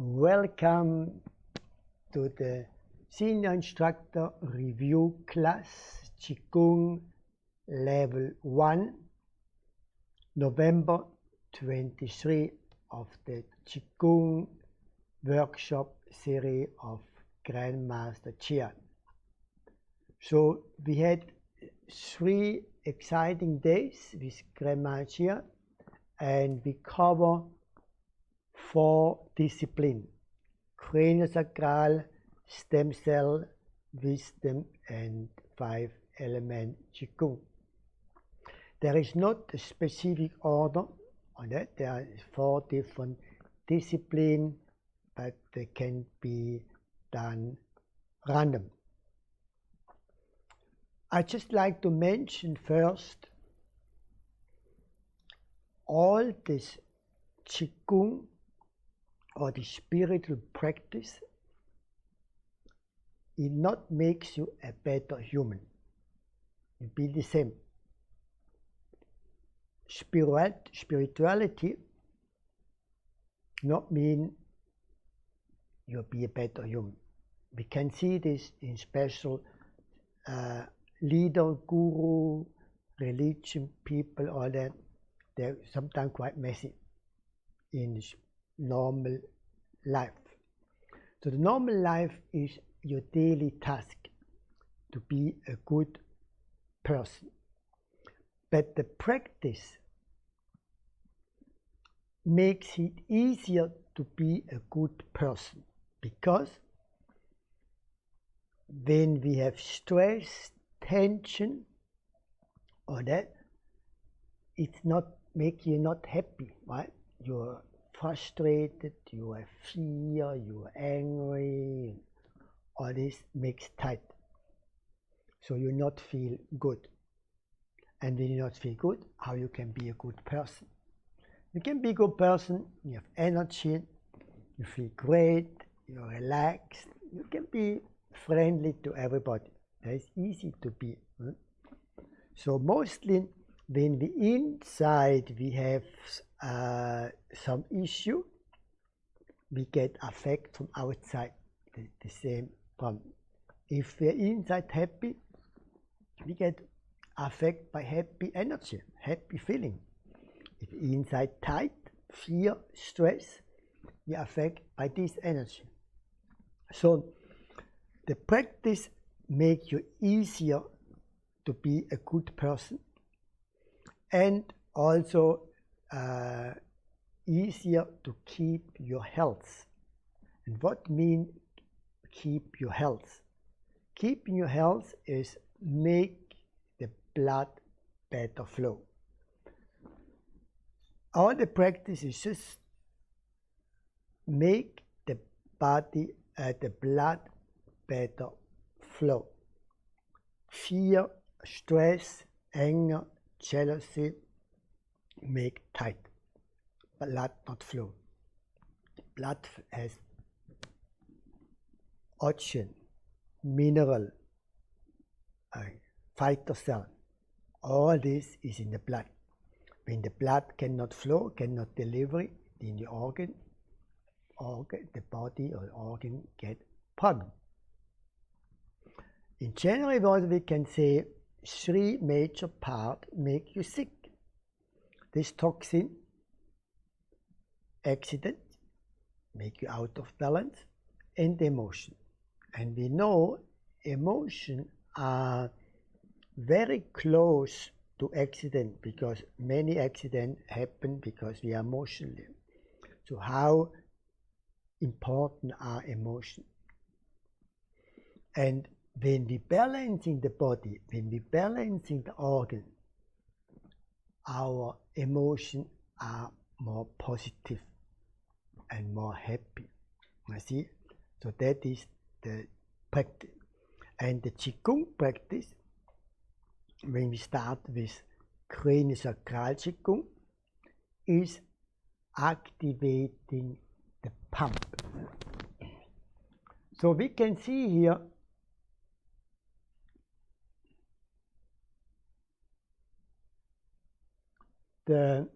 Welcome to the Senior Instructor Review class, Qigong Level 1, November 23 of the Qigong workshop series of Grandmaster Chia. So we had 3 exciting days with Grandmaster Chia, and we cover 4 disciplines: Cranial, Sacral, Stem Cell, Wisdom, and 5 Element Qigong. There is not a specific order on that. There are 4 different disciplines, but they can be done random. I just like to mention first, all this Qigong or the spiritual practice, it not makes you a better human. It be the same. Spirituality not mean you'll be a better human. We can see this in special leader, guru, religion, people, all that. They're sometimes quite messy in this normal life. So the normal life is your daily task to be a good person. But the practice makes it easier to be a good person, because when we have stress, tension, or that, it's not make you not happy, right? You're frustrated, you have fear, you are angry, all this makes tight. So you not feel good. And when you not feel good, how you can be a good person? You can be a good person, you have energy, you feel great, you're relaxed, you can be friendly to everybody. It's easy to be. So mostly when we inside we have some issue, we get affect from outside, the same problem. If we're inside happy, we get affected by happy energy, happy feeling. If inside tight, fear, stress, we are affected by this energy. So the practice makes you easier to be a good person, and also easier to keep your health. And what mean keep your health? Keeping your health is make the blood better flow. All the practice is just make the body, the blood better flow. Fear, stress, anger, jealousy make tight. Blood not flow. Blood has oxygen, mineral, fighter cell. All this is in the blood. When the blood cannot flow, cannot deliver in the organ, the body or organ get problem. In general, we can say 3 major parts make you sick. This toxin, accident, make you out of balance, and emotion. And we know emotion are very close to accident, because many accidents happen because we are emotional. So how important are emotions? And when we balancing the body, when we balancing the organ, our emotions are more positive and more happy. You see? So that is the practice. And the Qigong practice, when we start with Cranial Sacral Qigong, is activating the pump. So we can see here the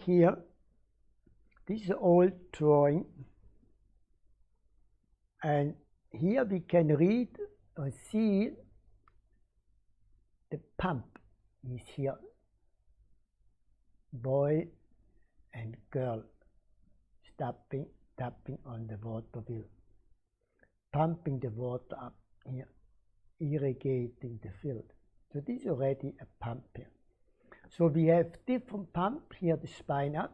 here, this is an old drawing, and here we can read or see the pump is here, boy and girl tapping on the water wheel, pumping the water up here, irrigating the field. So this is already a pump here. So we have different pump here, the spine up,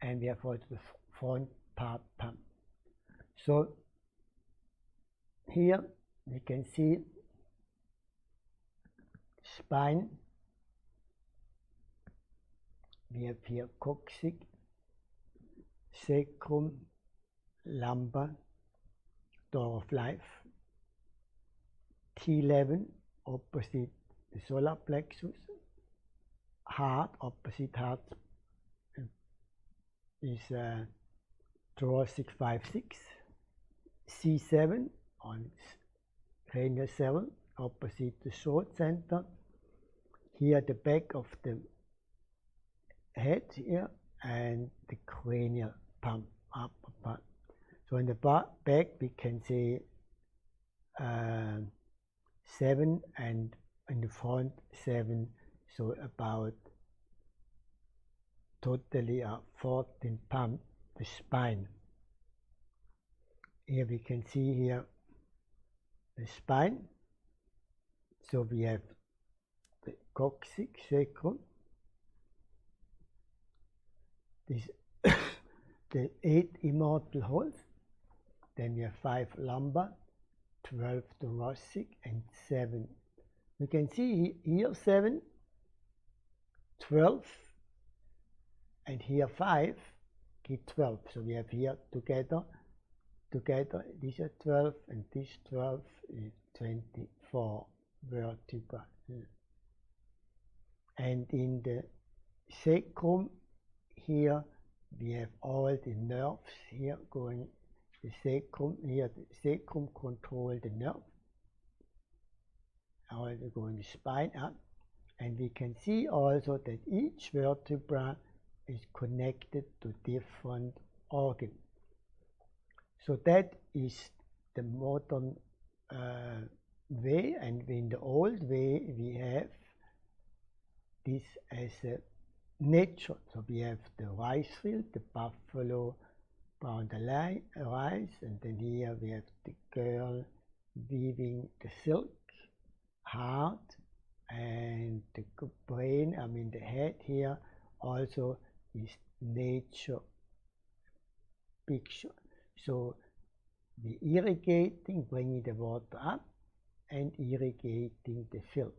and we have also the front part pump. So here we can see spine. We have here coccyx, sacrum, lumbar, door of life, T11 opposite the solar plexus, heart opposite heart is thoracic 5-6, C7 on cranial 7 opposite the throat center, here the back of the head here, and the cranial pump upper part. So in the back we can see 7, and in the front 7, so about totally 14 pump the spine. Here we can see here the spine. So we have the coccyx, sacrum, this the 8 immortal holes, then we have 5 lumbar, 12 thoracic, and 7. You can see here 7, 12, and here 5, give 12. So we have here together, these are 12, and this 12 is 24 vertebra. And in the sacrum here we have all the nerves here going, the sacrum here, the sacrum control the nerve, all they go in the spine up, and we can see also that each vertebra is connected to different organ. So that is the modern way, and in the old way we have this as a nature. So we have the rice field, the buffalo brown the rice, and then here we have the girl weaving the silk, heart, and the brain, I mean the head here also is nature picture. So we irrigating, bringing the water up and irrigating the field.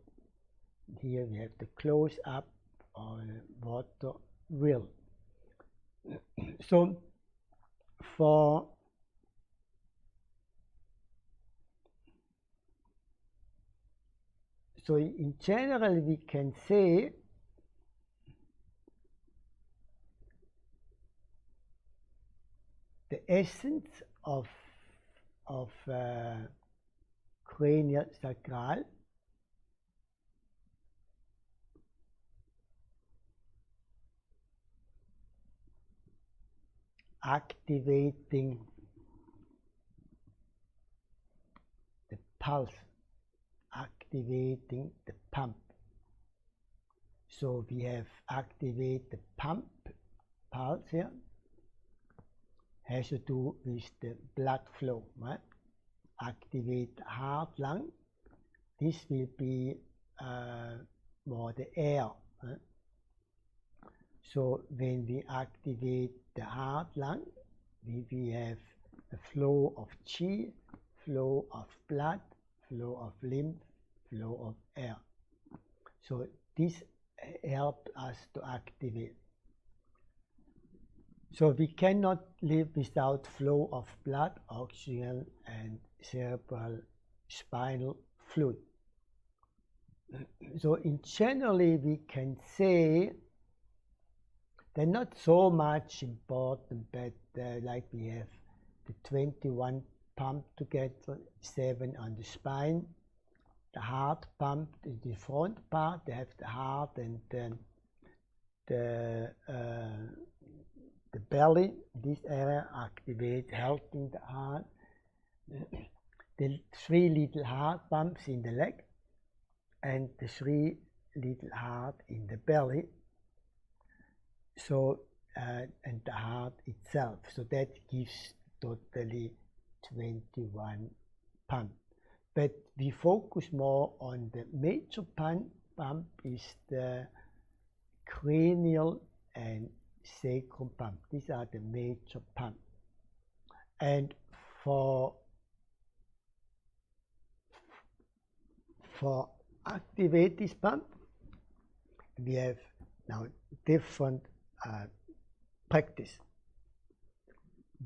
Here we have the close up on water wheel. So in general we can say the essence of cranial sacral activating the pulse, activating the pump. So we have activate the pump, pulse here, has to do with the blood flow, right? Activate the heart, lung. This will be more the air. Right? So when we activate the heart, lung, we have a flow of qi, flow of blood, flow of lymph, flow of air. So this helps us to activate. So we cannot live without flow of blood, oxygen, and cerebral spinal fluid. So in generally we can say they're not so much important, but like we have the 21 pump together, 7 on the spine, the heart pump in the front part, they have the heart and then the belly, this area activates, helping the heart. The 3 little heart pumps in the leg and the 3 little heart in the belly. So and the heart itself. So that gives totally 21 pump. But we focus more on the major pump is the cranial and sacral pump. These are the major pump. And for activate this pump, we have now different practice.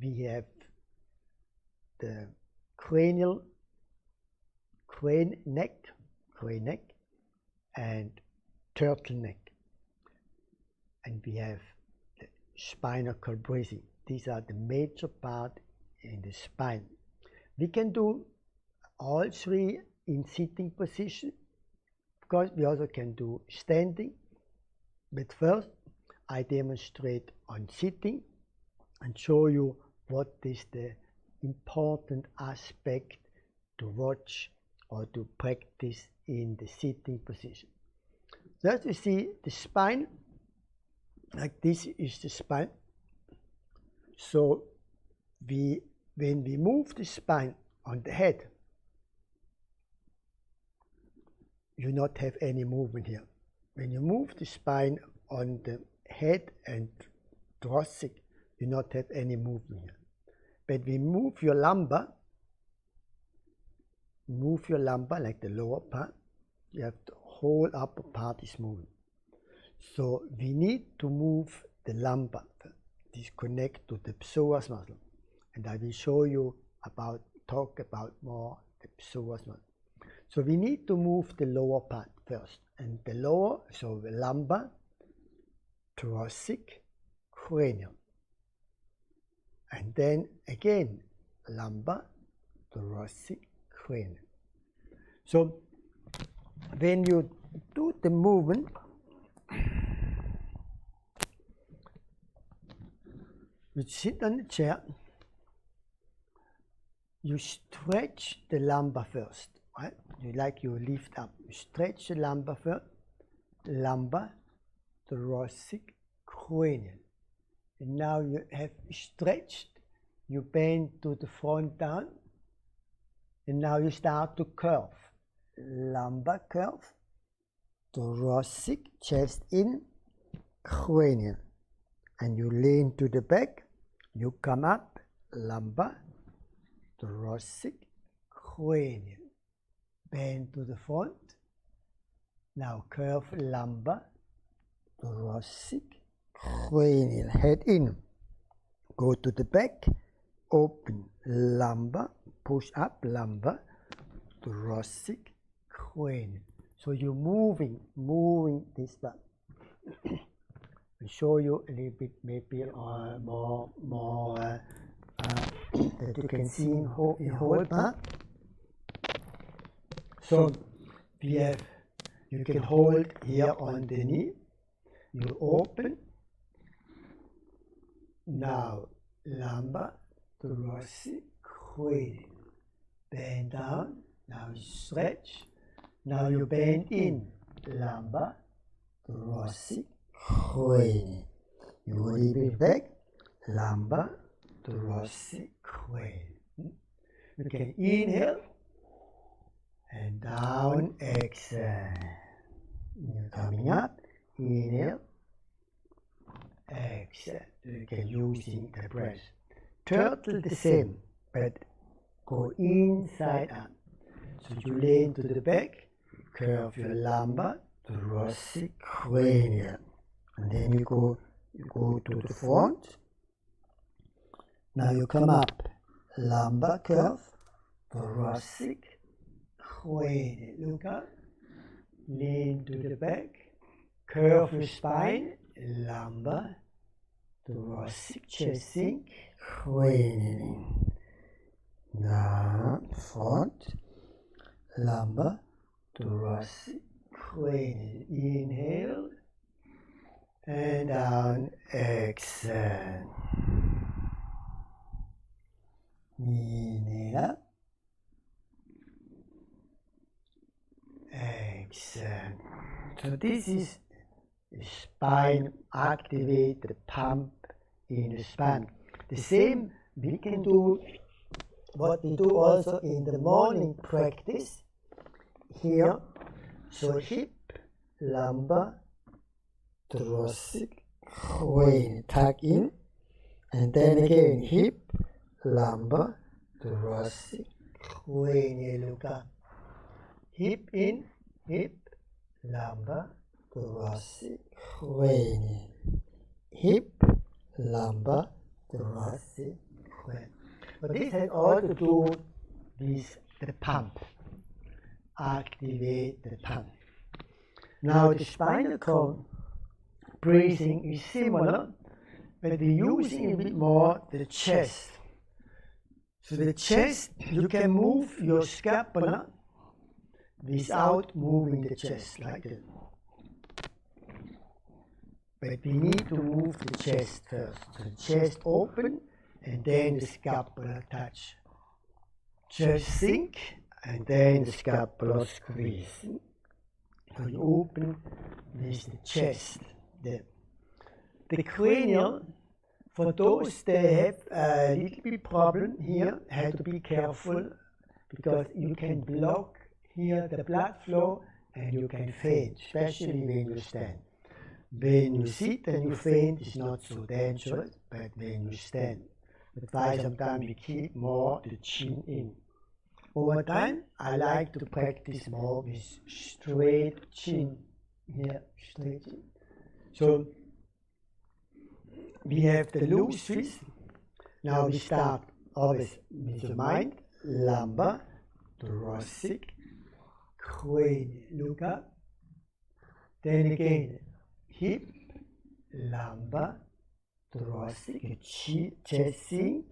We have the cranial, crane neck, and turtleneck. And we have the spinal cord breathing. These are the major part in the spine. We can do all 3 in sitting position. Of course, we also can do standing. But first, I demonstrate on sitting and show you what is the important aspect to watch or to practice in the sitting position. So as you see, the spine, like this is the spine. So when we move the spine on the head, you not have any movement here. When you move the spine on the head and thoracic, you not have any movement here. But we move your lumbar like the lower part, you have the whole upper part is moving. So we need to move the lumbar. This connect to the psoas muscle. And I will show you talk about more the psoas muscle. So we need to move the lower part first. And the lower, so the lumbar, thoracic, cranial. And then again, lumbar, thoracic, cranial. So when you do the movement, you sit on the chair, you stretch the lumbar first, right? You lift up, you stretch the lumbar first, lumbar, thoracic, cranial. And now you have stretched, you bend to the front down, and now you start to curve. Lumbar curve, thoracic, chest in, cranial. And you lean to the back, you come up, lumbar, thoracic, cranial. Bend to the front. Now curve lumbar, thoracic, cranial. Head in. Go to the back, open lumbar, push up lumbar, thoracic, cranial. So you're moving this back. I'll show you a little bit, maybe more that you can see in whole part. So you can hold here on the knee. You open. Now lumbar, thoracic, cranial. Bend down. Now stretch. Now you bend in. Lumbar, thoracic, cranial. You go a little bit back. Lumbar, thoracic, cranial. You can inhale and down, exhale. You're coming up, inhale, exhale. You can use the breath. Turtle the same, but go inside out. So you lean to the back, curve your lumbar, thoracic, cranial. And then you go to the front. Now you come up, lumbar curve, thoracic, cranial. Look up, lean to the back, curve your spine, lumbar, thoracic, chest sink, cranial. Now front, lumbar, thoracic, cranial. Inhale, and down, exhale. Inhale up, exhale. So this is the spine, activate the pump in the spine. The same we can do what we do also in the morning practice here. So hip, lumbar, thoracic, cranial, tuck in, and then again hip, lumbar, thoracic, cranial, look up. Hip in, hip, lumbar, thoracic, cranial. Hip, lumbar, thoracic, cranial. But this has all to do with the pump. Activate the pump. Now the spinal column breathing is similar, but we're using a bit more the chest. So the chest, you can move your scapula without moving the chest like that. But we need to move the chest first. So the chest open and then the scapula touch. Chest sink and then the scapula squeeze. So you open with the chest. The cranial, for those that have a little bit problem here, have to be careful because you can block here the blood flow and you can faint, especially when you stand. When you sit and you faint, it's not so dangerous, but when you stand. That's why sometimes we keep more the chin in. Over time, I like to practice more with straight chin. Here, straight chin. So, we have the loose twist. Now we start always with the mind, lumbar, thoracic, cranial, look up. Then again, hip, lumbar, thoracic, chest sink,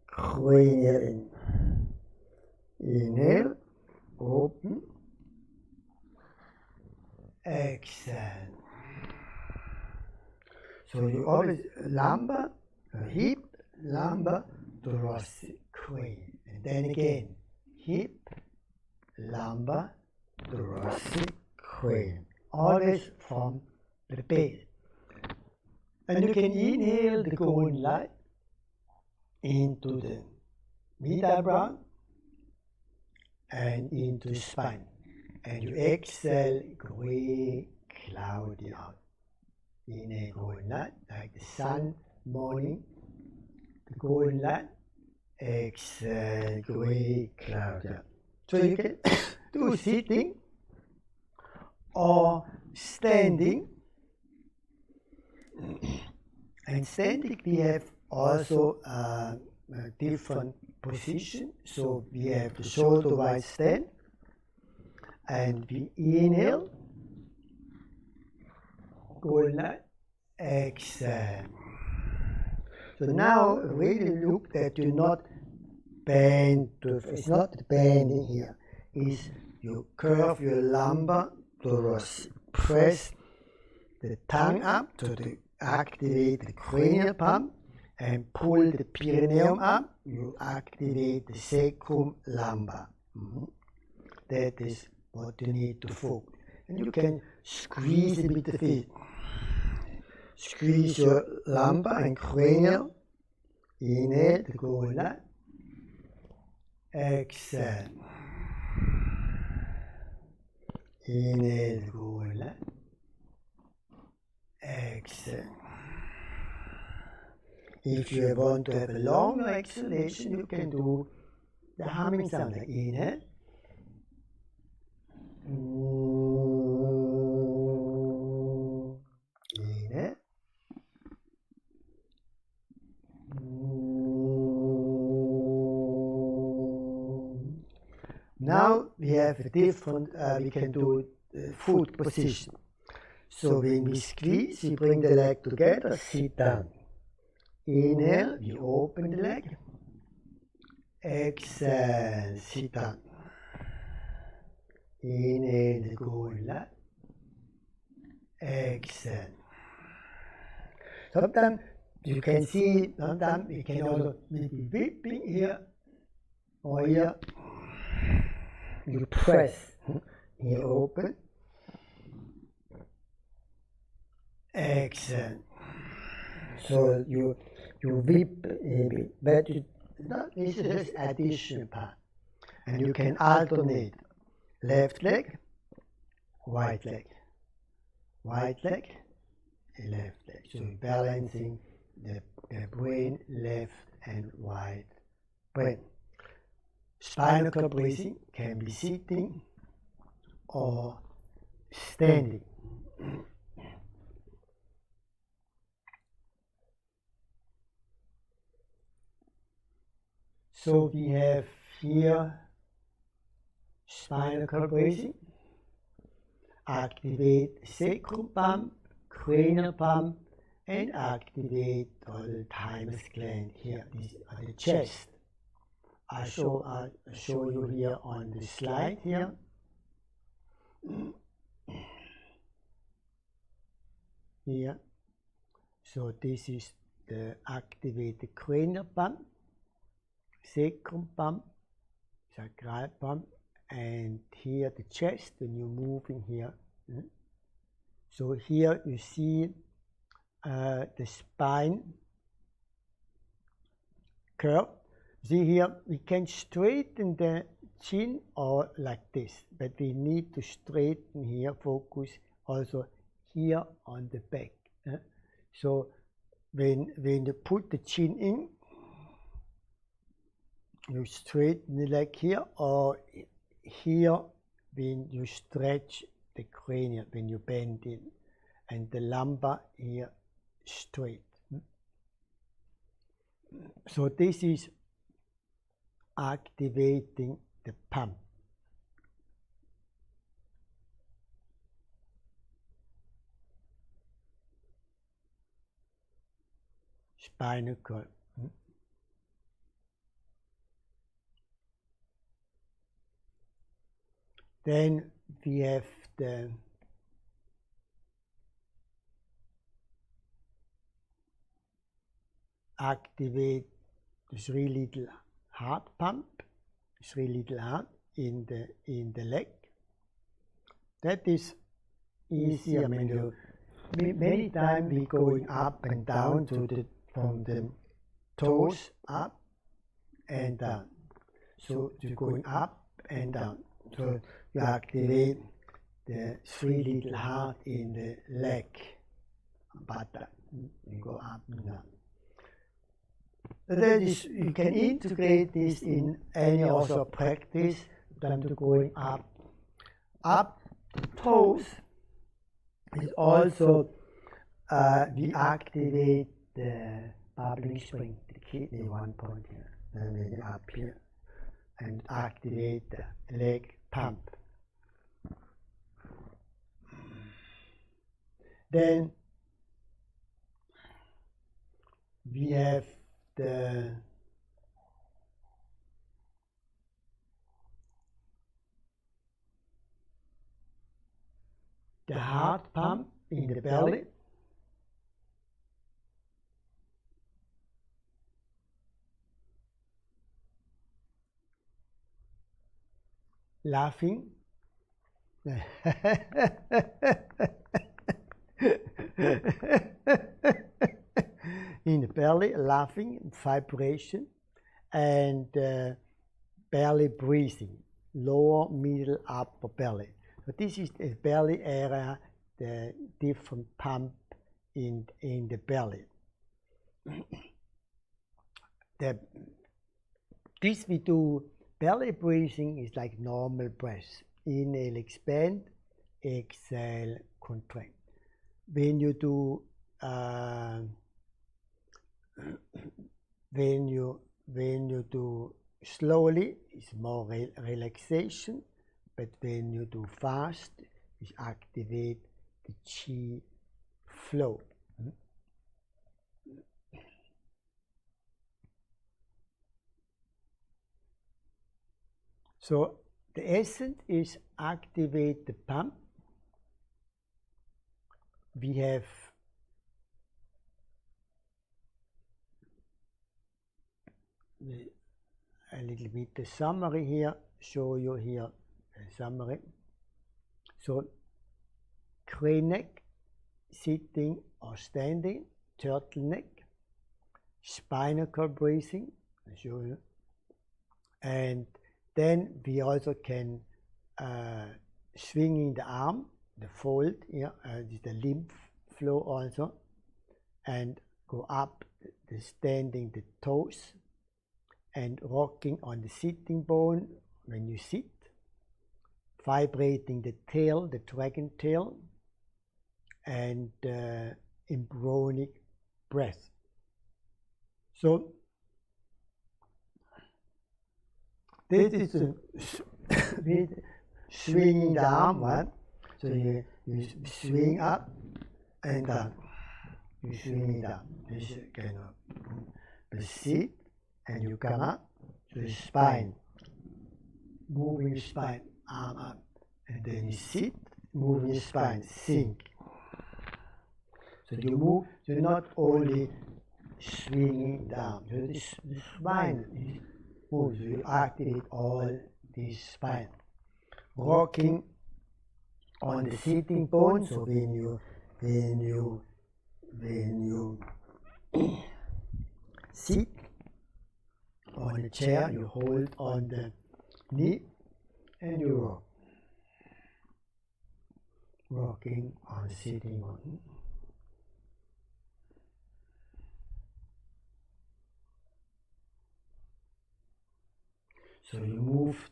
cranial in. Inhale, open, exhale. So you always lumbar, hip, lumbar, thoracic, cranial. And then again, hip, lumbar, thoracic, cranial. Always from the base. And you can inhale the golden light into the mid-eyebrow and into the spine. And you exhale gray, cloudy out. Inhale golden light, like the sun, morning, the golden light. Exhale gray, cloudy out. So you can do sitting or standing. And standing we have also a different position. So we have the shoulder wide stand and we inhale, golden light, exhale. So now really look that you not bend, it's not bending here, is you curve your lumbar thoracic, press the tongue up to activate the cranial pump and pull the perineum up, you activate the sacrum lumbar. That is what you need to focus. And you can squeeze a bit the feet. Squeeze your lumbar and cranial. Inhale the golden light. Exhale. Inhale the golden light. Exhale. If you want to have a longer exhalation, you can do the humming sound like inhale. Inhale. Now we have a different, we can do foot position. So when we squeeze, we bring the leg together, sit down. Inhale, we open the leg. Exhale, sit down. Inhale the golden light. Exhale. Sometimes you can see, sometimes it can also maybe whipping here or here. You press here open. Excellent. So you whip a bit, but this is just additional part. And you can alternate left leg, right leg, right leg, left leg. So you're balancing the brain, left and right brain. Spinal cord breathing can be sitting or standing. So we have here spinal cord breathing, activate sacral pump, cranial pump, and activate all the thymus gland here. This are the chest. I'll show you here on the slide here. Here. So this is the activated cranial pump, sacral pump, sacral pump, and here the chest when you're moving here. So here you see the spine curve. See here, we can straighten the chin or like this, but we need to straighten here, focus also here on the back. So when you put the chin in, you straighten the leg here, or here when you stretch the cranial, when you bend in, and the lumbar here straight. So this is activating the pump. Spinal cord. Then we have the activate the 3 little heart pump, 3 little heart in the leg. That is easy. I mean, many times we going up and down from the toes up and down. So you're going up and down. So you activate the 3 little heart in the leg, buttock. You go up and down. That is, you can integrate this in any also practice. Time to going up the toes. Is also we activate the bubbling spring, the kidney 1 point here, and then up here, and activate the leg pump. Then we have the heart pump in the belly. Laughing. In the belly, laughing, vibration, and belly breathing, lower, middle, upper belly. So this is the belly area, the different pump in the belly. This we do, belly breathing is like normal breath. Inhale, expand, exhale, contract. When you do when you do slowly, it's more relaxation, but when you do fast, it activate the chi flow. So the essence is activate the pump. We have a little bit the summary here, show you here a summary. So cranial, sitting or standing, turtleneck, spinal cord breathing, I'll show you. And then we also can swinging the arm, the fold here, the lymph flow also, and go up, the standing the toes, and rocking on the sitting bone when you sit, vibrating the tail, the dragon tail, and embryonic breath. So this is with swinging the arm, right? So you swing up and down. You swing it down. This is kind of the sit, and you come up to the spine, moving your spine, arm up, and then you sit, moving your spine, sink. So you move, you're not only swinging down, so the spine moves, you activate all the spine. Rocking on the sitting bone, so when you sit on the chair, you hold on the knee and you rock. Rocking on the sitting bone. So you move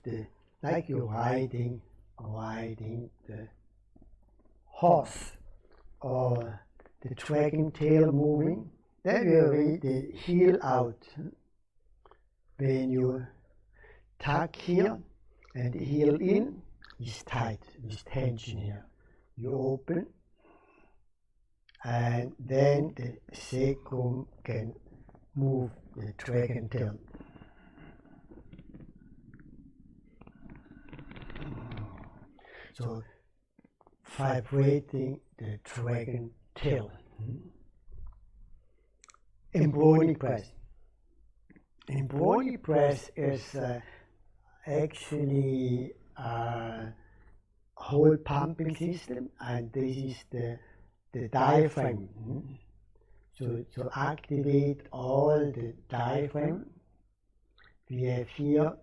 like you're riding the horse or the dragon tail moving. Then you read the heel out. When you tuck here and the heel in is tight, there's tension here. You open, and then the sacrum can move the dragon tail. So vibrating the dragon tail. Embryonic breath. Embryonic breath is actually a whole pumping system, and this is the diaphragm. So to activate all the diaphragm, we have here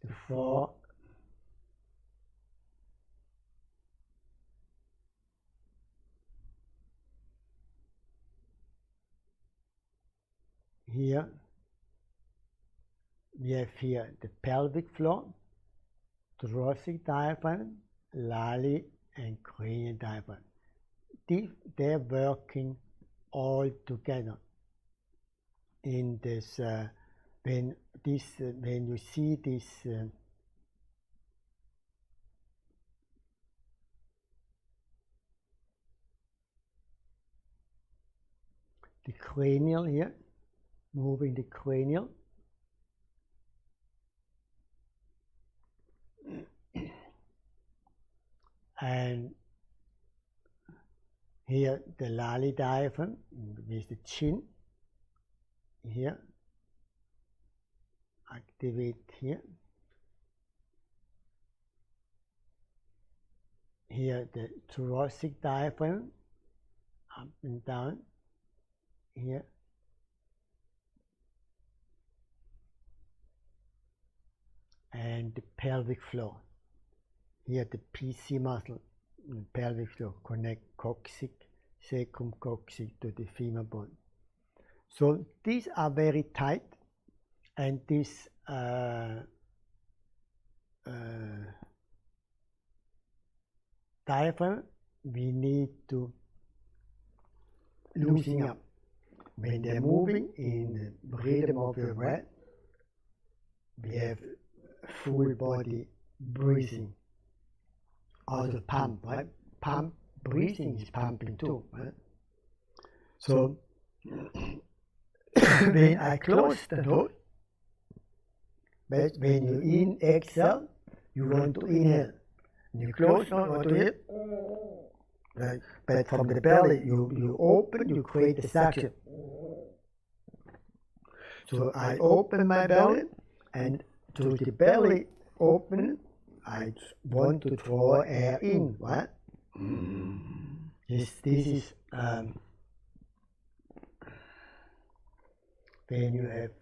the four here. We have here the pelvic floor, thoracic diaphragm, lally, and cranial diaphragm. They're working all together in this. When you see this the cranial here, moving the cranial, and here the lally diaphragm with the chin here, activate here. Here the thoracic diaphragm, up and down here. And the pelvic floor. Here the PC muscle, the pelvic floor, connect coccyx, sacrum coccyx to the femur bone. So these are very tight, and this diaphragm we need to loosen up. When they're moving in the rhythm of your breath, we have full body breathing. Also pump, right? Pump breathing is pumping too, right? So when I close the nose, but when you exhale, you want to inhale. When you close the nose, you want to inhale. Right? But from the belly, you open, you create a suction. So I open my belly, and through the belly open, I want to draw air in, right? This is when you have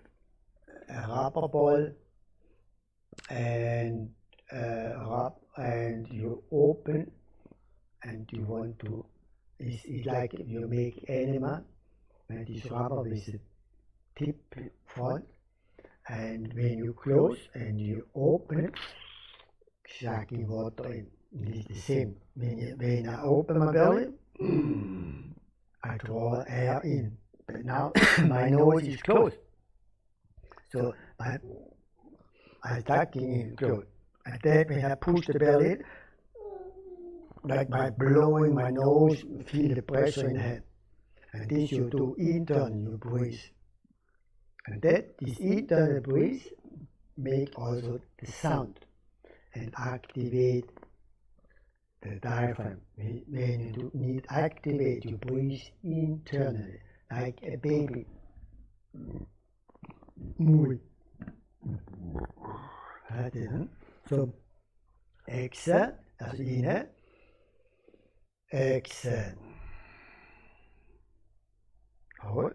a rubber ball and you open and you want to, it's like you make enema, and this rubber with a tip front, and when you close and you open it, sucking water in. It's the same. When I open my belly, I draw air in. But now my nose is closed. So I'm sucking in close. And then when I push the belly in, like by blowing my nose, feel the pressure in the head. And this you do internal, you breathe. And that this internal breath make also the sound and activate the diaphragm. When you do need activate, you breathe internally like a baby. So exhale, also inhale, exhale. Hold.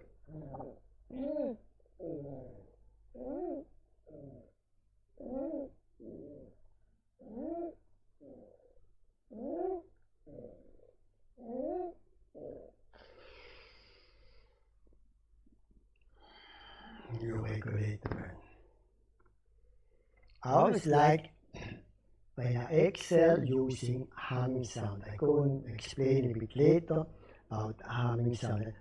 You regulate the breath. I always like when I exhale using humming sound. I go and explain a bit later about humming sound.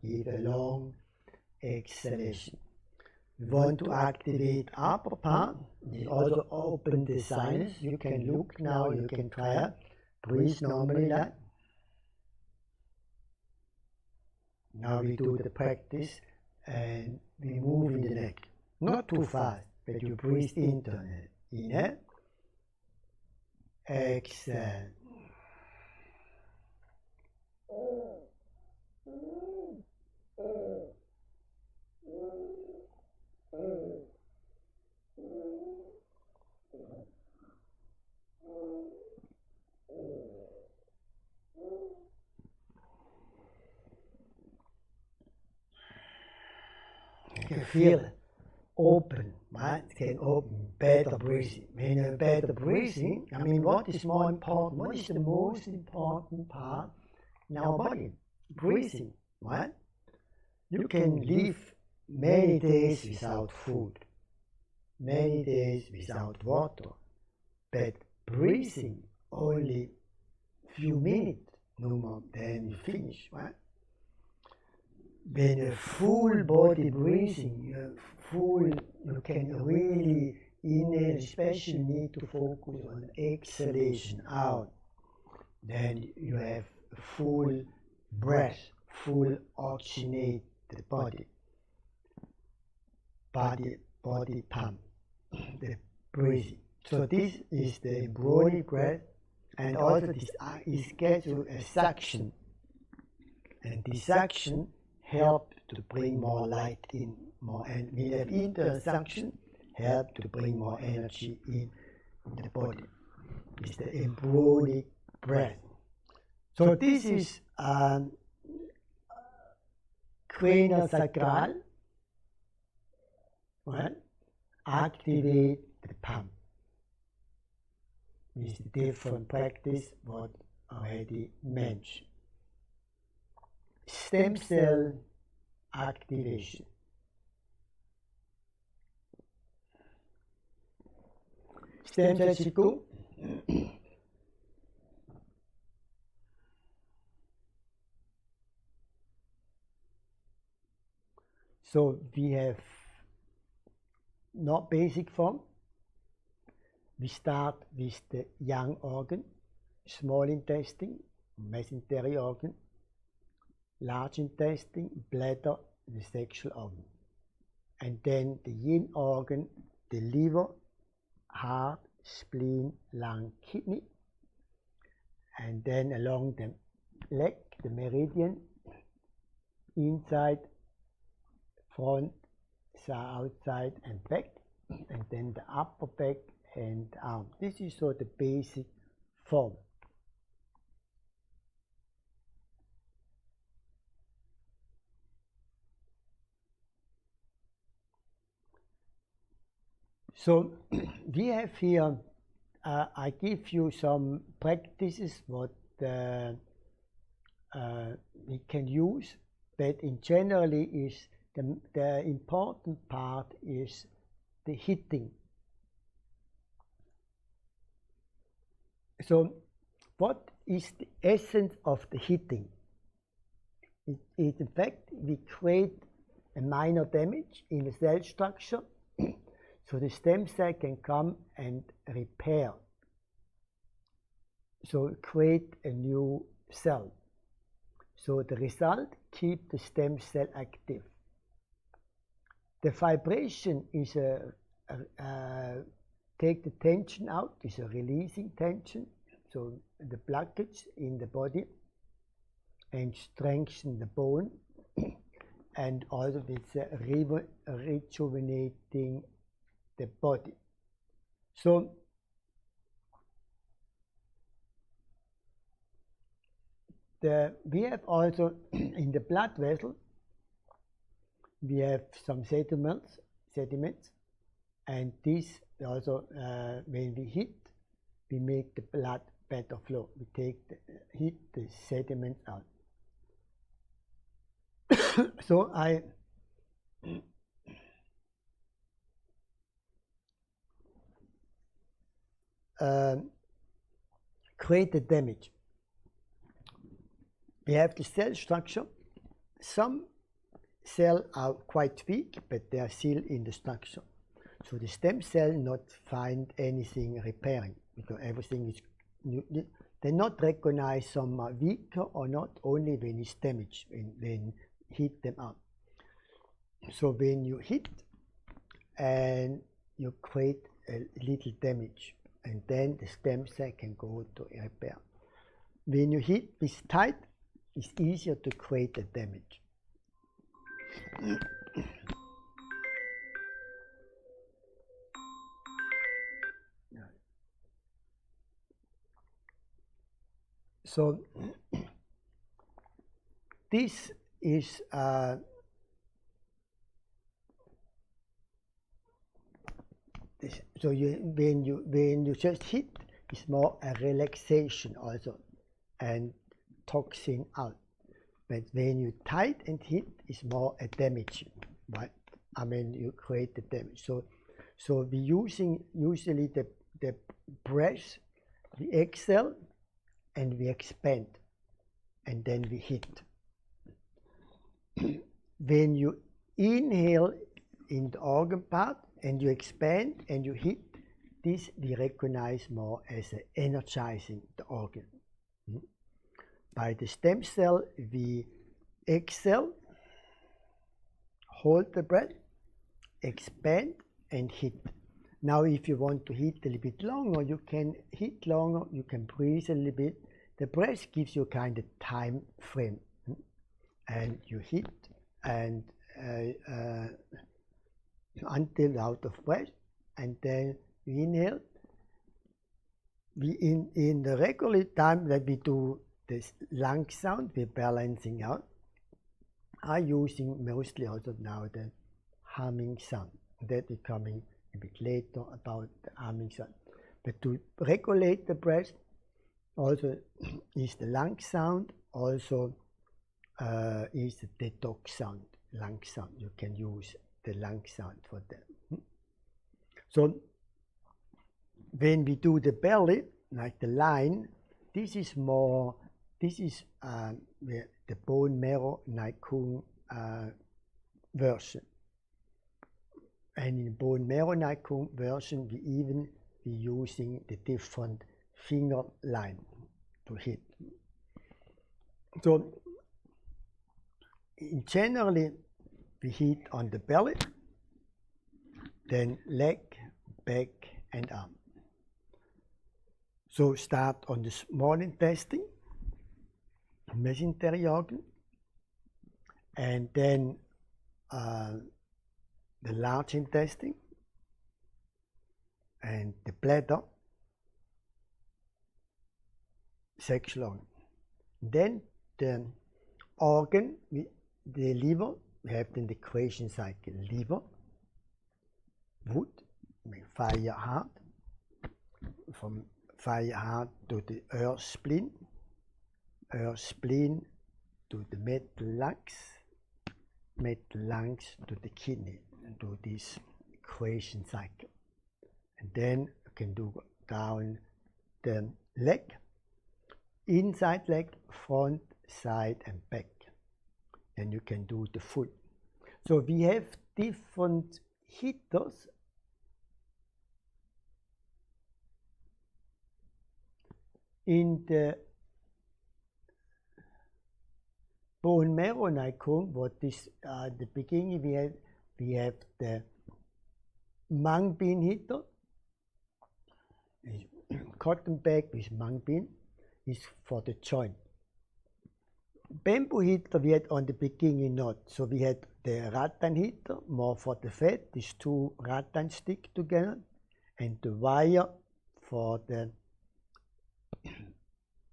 Give a long exhalation. We want to activate upper part. We also open the sinus. You can look now, you can try it. Breathe normally like. Now we do the practice and we move in the neck. Not too fast, but you breathe internally. Inhale. Exhale. You can feel open, right? You can open, better breathing. When you're better breathing, I mean, what is more important? What is the most important part in our body? Breathing, right? You can live many days without food, many days without water, but breathing only few minutes, no more, then you finish, right? When you're full body breathing, you can really inhale, especially need to focus on exhalation out. Then you have full breath, full oxygenate the body pump, the breathing. So this is the embryonic breath, and also this is get to a suction, and the suction help to bring more light in, more, and we have intersuction help to bring more energy in the body. It's the embryonic breath. So this is cranial sacral, right? Activate the pump. This is the different practice what already mentioned. Stem cell activation. Stem cell Qigong. So we have not basic form. We start with the young organ, small intestine, mesentery organ, large intestine, bladder, the sexual organ. And then the yin organ, the liver, heart, spleen, lung, kidney. And then along the leg, the meridian, inside, front, outside and back, and then the upper back and arm. This is so the basic form. So we have here, I give you some practices what we can use, but in generally is the important part is the hitting. So what is the essence of the hitting? In fact, we create a minor damage in the cell structure, so the stem cell can come and repair. So create a new cell. So the result, keep the stem cell active. The vibration is take the tension out, is a releasing tension, so the blockage in the body, and strengthen the bone, and also it's rejuvenating the body. So we have also in the blood vessel, we have some sediments, and this also when we hit, we make the blood better flow. We hit the sediments out. So I create the damage. We have the cell structure. Some cells are quite weak, but they are still in the structure. So the stem cell not find anything repairing, because everything is new. They not recognize some are weaker or not, only when it's damaged, when hit them out. So when you hit and you create a little damage, and then the stem cell can go to repair. When you hit with tight, it's easier to create the damage. So this is so when you just hit, it's more a relaxation also, and toxin out. But when you tight and hit, it's more a damage, right? I mean, you create the damage. So we using usually the breath, we exhale and we expand, and then we hit. When you inhale in the organ part and you expand and you hit, this we recognize more as energizing the organ. By the stem cell, we exhale, hold the breath, expand and hit. Now if you want to hit a little bit longer, you can hit longer, you can breathe a little bit. The breath gives you kind of time frame. And you hit and until out of breath, and then you inhale. In the regular time that we do this lung sound, we're balancing out. I'm using mostly also now the humming sound. That is coming a bit later about the humming sound. But to regulate the breath, also is the lung sound, also is the detox sound, lung sound. You can use the lung sound for that. So when we do the belly, like the line, this is more, this is the bone marrow Qigong version. And in bone marrow Qigong version, we even be using the different finger line to hit. So in generally, we hit on the belly, then leg, back and arm. So start on the small intestine, mesentery organ, and then the large intestine, and the bladder, sexual organ. Then the organ, the liver, we have then the creation cycle. Liver, wood, fire heart, from fire heart to the earth spleen to the metal lungs to the kidney, and do this creation cycle. And then you can do down the leg, inside leg, front, side and back. Then you can do the foot. So we have different heaters in the bone marrow Qigong. What is at the beginning we have the mung bean heater. Cotton bag with mung bean is for the joint. Bamboo heater we had on the beginning not. So we had the rattan heater, more for the fat, these two rattan stick together, and the wire for the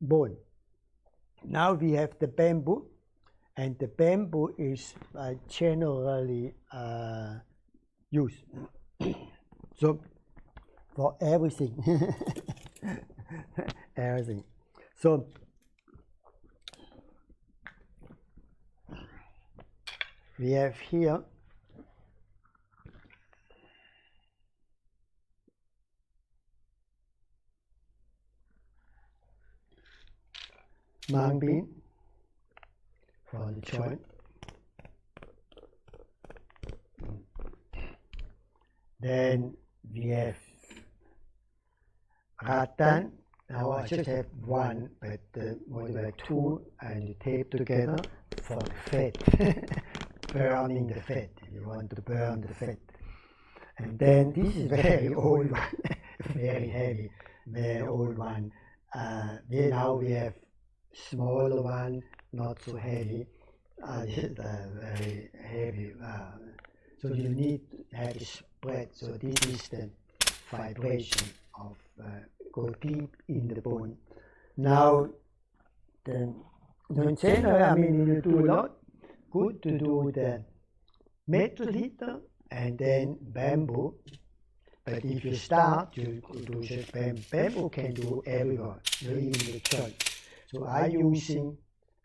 bone. Now we have the bamboo, and the bamboo is generally used. So for everything, everything. So we have here mung bean for the joint. Then we have rattan. Now I just have one, but what about two, and you tape together for the fat, burning the fat. You want to burn the fat. And then this is very old one, very heavy, very old one. Now we have smaller one, not so heavy. This is very heavy. So you need to have a spread. So this is the vibration of go deep in the bone. Now, in general, I mean, you do a lot. Good to do the metal heater and then bamboo. But if you start, you do just bamboo can do everywhere, even the joint. So I'm using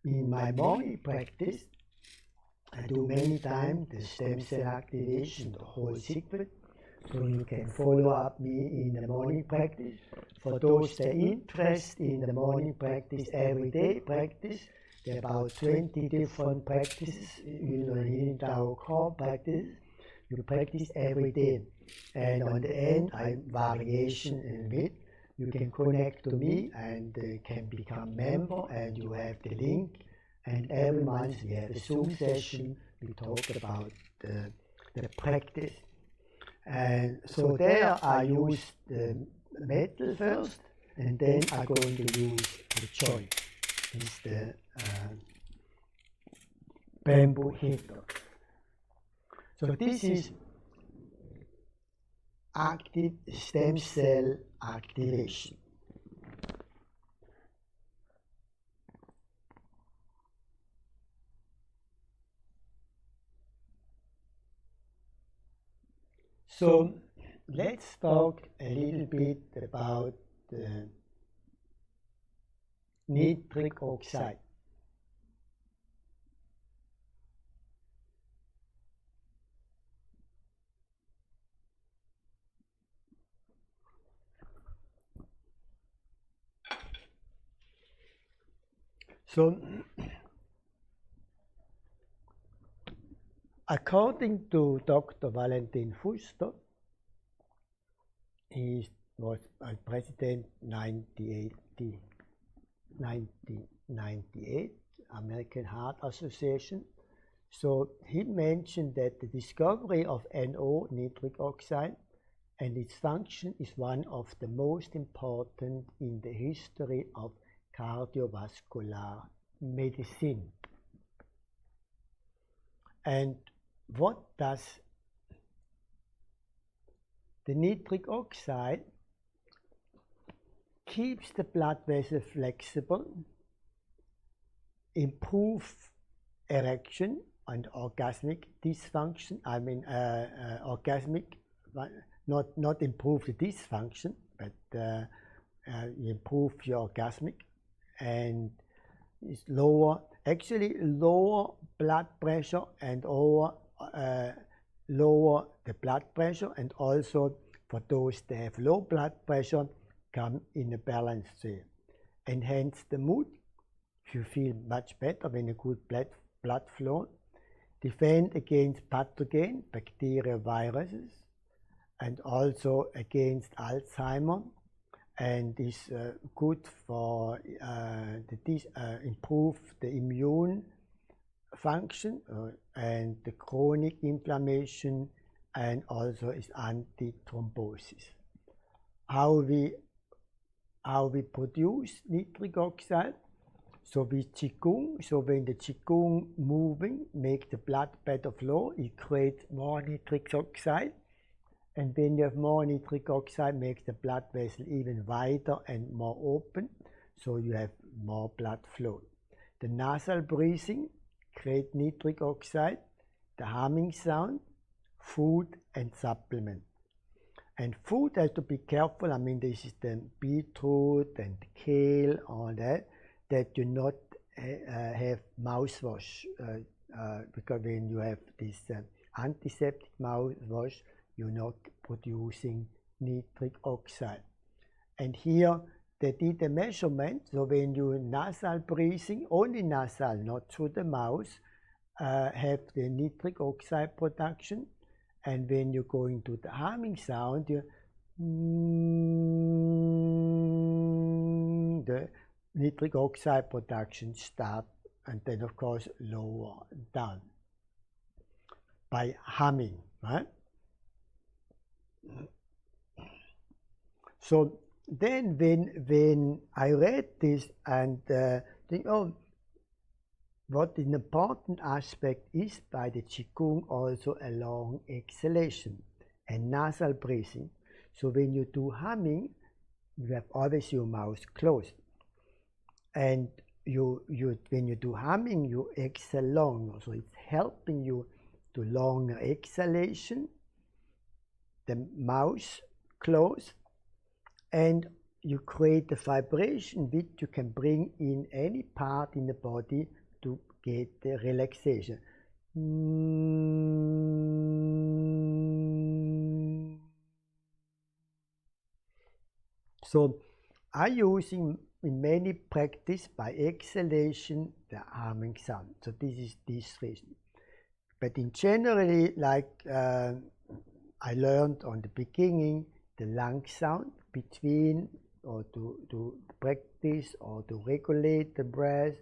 in my morning practice. I do many times the stem cell activation, the whole secret. So you can follow up me in the morning practice. For those that are interested in the morning practice, everyday practice, there are about 20 different practices, in our core practice. You practice every day. And on the end, I variation in it. You can connect to me and can become member, and you have the link. And every month we have a Zoom session. We talk about the practice. And so there I use the metal first, and then I'm going to use the joint. It's the bamboo heater. So this is active stem cell activation. So let's talk a little bit about the nitric oxide. So according to Dr. Valentin Fuster, he was president 1998, American Heart Association. So he mentioned that the discovery of NO, nitric oxide, and its function is one of the most important in the history of cardiovascular medicine. And what does the nitric oxide keeps the blood vessel flexible, improve erection and orgasmic dysfunction. I mean orgasmic, not improve the dysfunction, but improve your orgasmic, and is lower blood pressure and lower the blood pressure, and also for those that have low blood pressure come in a balanced state. Enhance the mood. You feel much better when a good blood flow. Defend against pathogen, bacteria, viruses, and also against Alzheimer, and is good for improve the immune function and the chronic inflammation, and also is anti-thrombosis. How we produce nitric oxide? So with Qigong, so when the Qigong moving make the blood better flow, it creates more nitric oxide. And when you have more nitric oxide, makes the blood vessel even wider and more open, so you have more blood flow. The nasal breathing creates nitric oxide, the humming sound, food and supplement. And food has to be careful. I mean, this is the beetroot and kale, all that you not have mouthwash, because when you have this antiseptic mouthwash, you're not producing nitric oxide. And here they did a measurement, so when you nasal breathing, only nasal, not through the mouth, have the nitric oxide production, and when you're going to the humming sound, the nitric oxide production start, and then of course lower down by humming, right? So then when I read this and think, oh, what an important aspect is by the Qigong also a long exhalation and nasal breathing. So when you do humming, you have always your mouth closed. And when you do humming, you exhale long, so it's helping you to longer exhalation, the mouth closed, and you create the vibration which you can bring in any part in the body to get the relaxation. So I'm using in many practice by exhalation the humming sound. So this is this reason. But in generally, like I learned on the beginning, the lung sound between, or to practice or to regulate the breath,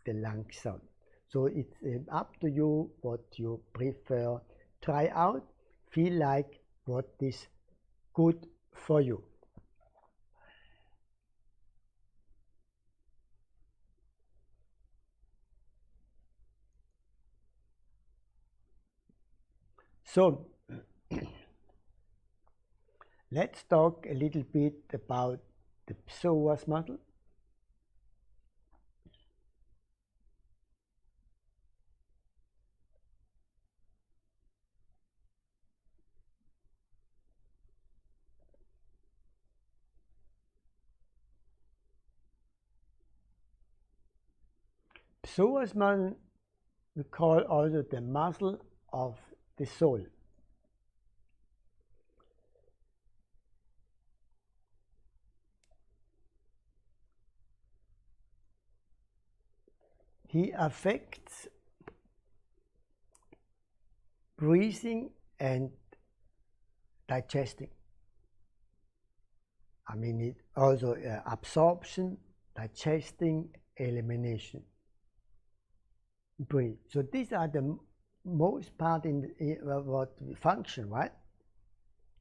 the lung sound. So it's up to you what you prefer. Try out, feel like what is good for you. So let's talk a little bit about the psoas muscle. Psoas muscle we call also the muscle of the soul. He affects breathing and digesting. I mean, it also absorption, digesting, elimination. Breathe. So these are the most part in what function, right?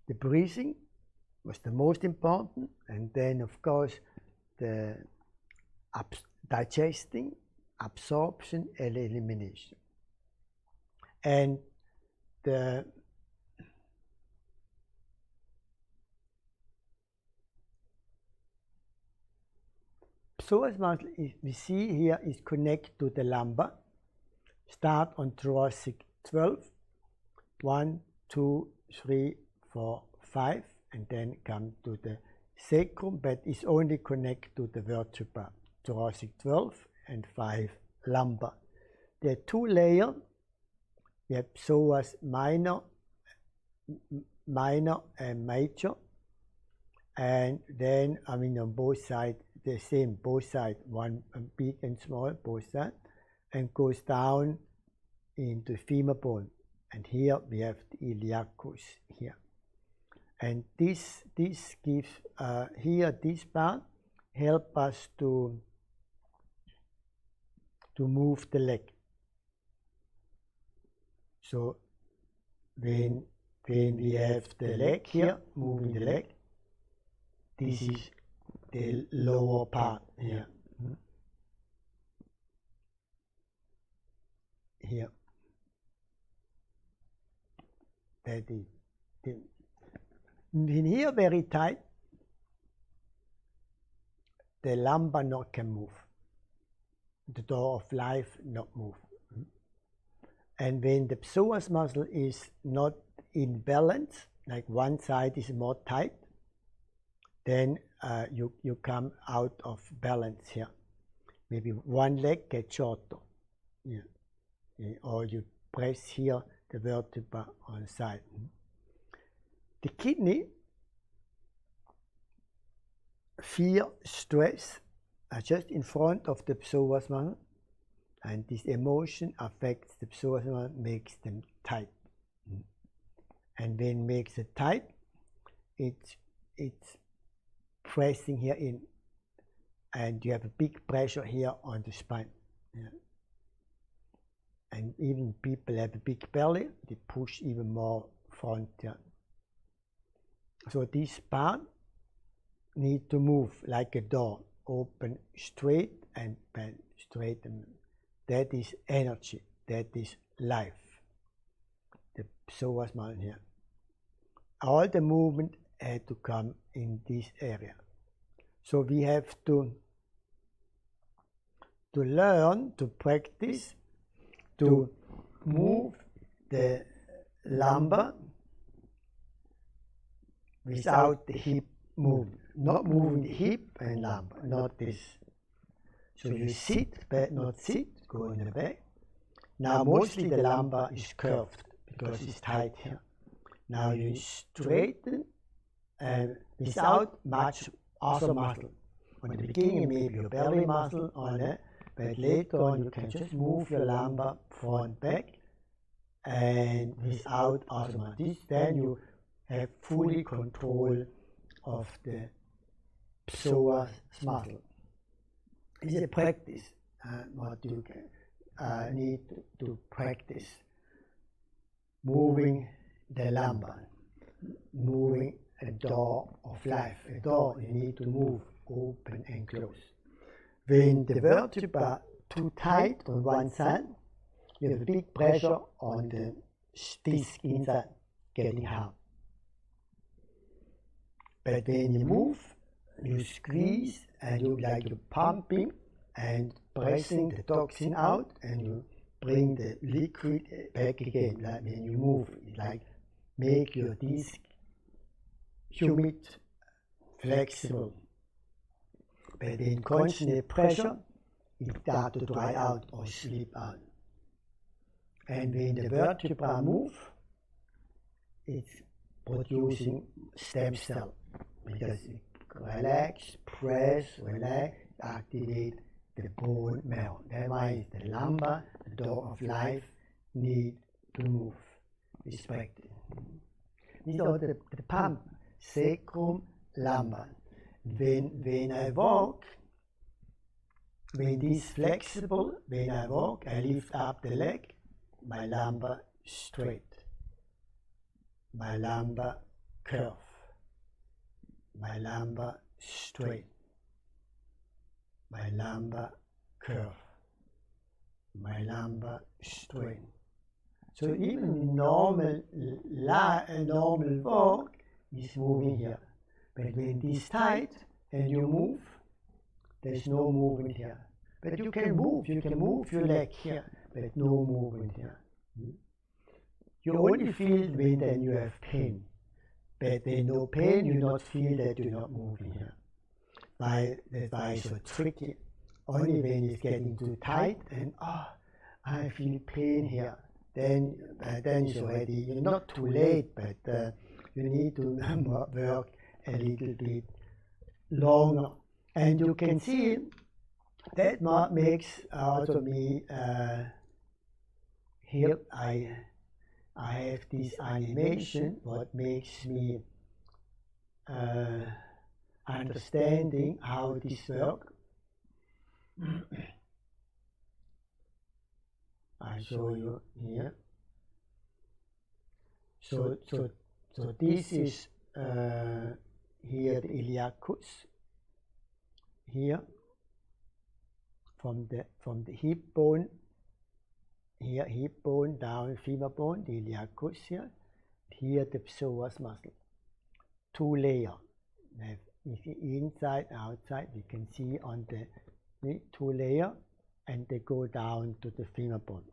The breathing was the most important, and then of course the digesting, absorption, and elimination. And the psoas muscle we see here is connected to the lumbar. Start on thoracic 12. 1, 2, 3, 4, 5, and then come to the sacrum, but it's only connected to the vertebra, thoracic 12 and 5 lumbar. There are 2 layers. We have psoas minor and major, and then on both sides the same, both sides, one big and small, both sides, and goes down into femur bone. And here we have the iliacus here, and this gives here this part help us to move the leg. So when we have the leg here, moving the leg, this is the lower part here. Here. That is when here very tight, the lumbar not can move. The door of life not move. And when the psoas muscle is not in balance, like one side is more tight, then you come out of balance here. Maybe one leg gets shorter, or you press here the vertebra on the side. The kidney fear, stress are just in front of the psoas muscle, and this emotion affects the psoas muscle, makes them tight. And when it makes it tight, it's pressing here in, and you have a big pressure here on the spine. And even people have a big belly, they push even more front here. So this part needs to move like a door, open straight and bend straight. And that is energy, that is life. The psoas muscle here. All the movement had to come in this area. So we have to learn, to practice, to move the lumbar without the hip movement. Not moving the hip and lumbar, not this. So you sit, but not sit, go in the back. Now mostly the lumbar is curved because it's tight here. Now you straighten and without much other muscle. On the beginning maybe your belly muscle on it, but later on you can just move your lumbar front back and without other muscle. Then you have fully control of the psoas muscle. This is a practice, what you need to practice. Moving the lumbar, moving a door of life. A door you need to move, open and close. When the vertebra too tight on one side, you have a big pressure on the disc inside, getting hard. But when you move, you squeeze and you're pumping and pressing the toxin out, and you bring the liquid back again. Like when you move, it's like make your disc humid, flexible. But in constant pressure, it starts to dry out or slip out. And when the vertebra move, it's producing stem cell, because it relax, press, relax, activate the bone marrow. That's why the lumbar, the door of life, need to move. This practice. These are the pump, sacrum, lumbar. When I walk, when this is flexible, when I walk, I lift up the leg, my lumbar straight, my lumbar curve, my lumbar straight, my lumbar curve, my lumbar straight. So even normal walk is moving here. But when this is tight and you move, there's no movement here. But you can move your leg here, but no movement here. You only feel when then you have pain. But when no pain, you not feel that you're not moving here. That's why it's so tricky. Only when it's getting too tight and I feel pain here, then it's already, you're not too late, but you need to work a little bit longer. And you can see that makes also me here I have this animation what makes me understanding how this works. I show you here. So this is here the iliacus. Here from the hip bone, here hip bone down femur bone, the iliacus here. Here the psoas muscle. 2 layers. Inside, outside, we can see on the 2 layers, and they go down to the femur bone.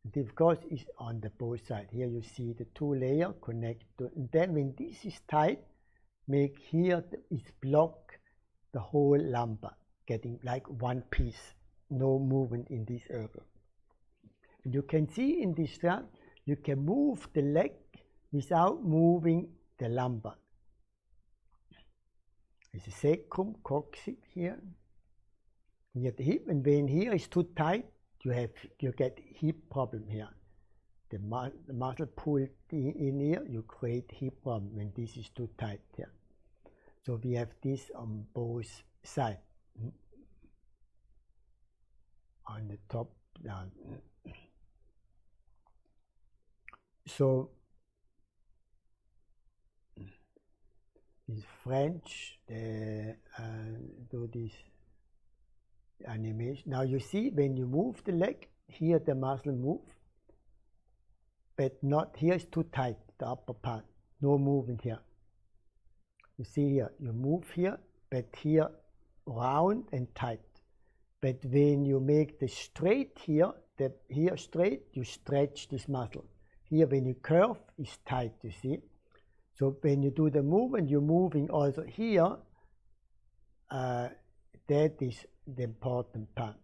And of course, is on the both sides. Here you see the 2 layers connect to, and then when this is tight, make here is block the whole lumbar, getting like one piece, no movement in this area. And you can see in this chart, you can move the leg without moving the lumbar. It's a sacrum, coccyx here. Here the hip, and when here is too tight, you get hip problem here. The muscle pull in here, you create hip problem when this is too tight here. So we have this on both sides. On the top down. So is French, they do this animation. Now you see when you move the leg, here the muscle move, but not here is too tight, the upper part, no movement here. You see here, you move here, but here round and tight. But when you make the straight here, here straight, you stretch this muscle. Here when you curve, it's tight, you see. So when you do the movement, you're moving also here. That is the important part.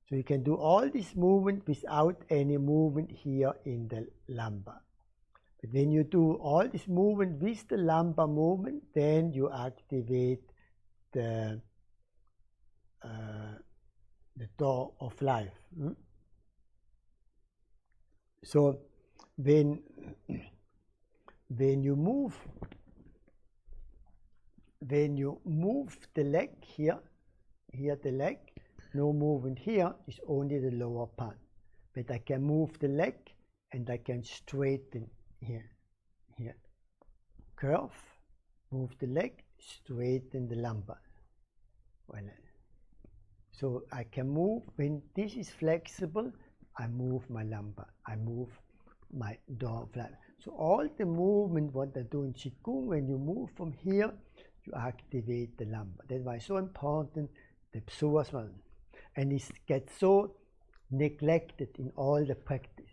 So you can do all this movement without any movement here in the lumbar. But when you do all this movement with the lumbar movement, then you activate the door of life. So when you move the leg here the leg, no movement here, is only the lower part. But I can move the leg and I can straighten here. Curve, move the leg, straighten the lumbar. Well, so I can move, when this is flexible, I move my lumbar, I move my door of life. So all the movement what I do in Qigong, when you move from here, you activate the lumbar. That's why it's so important, the psoas muscle. And it gets so neglected in all the practice.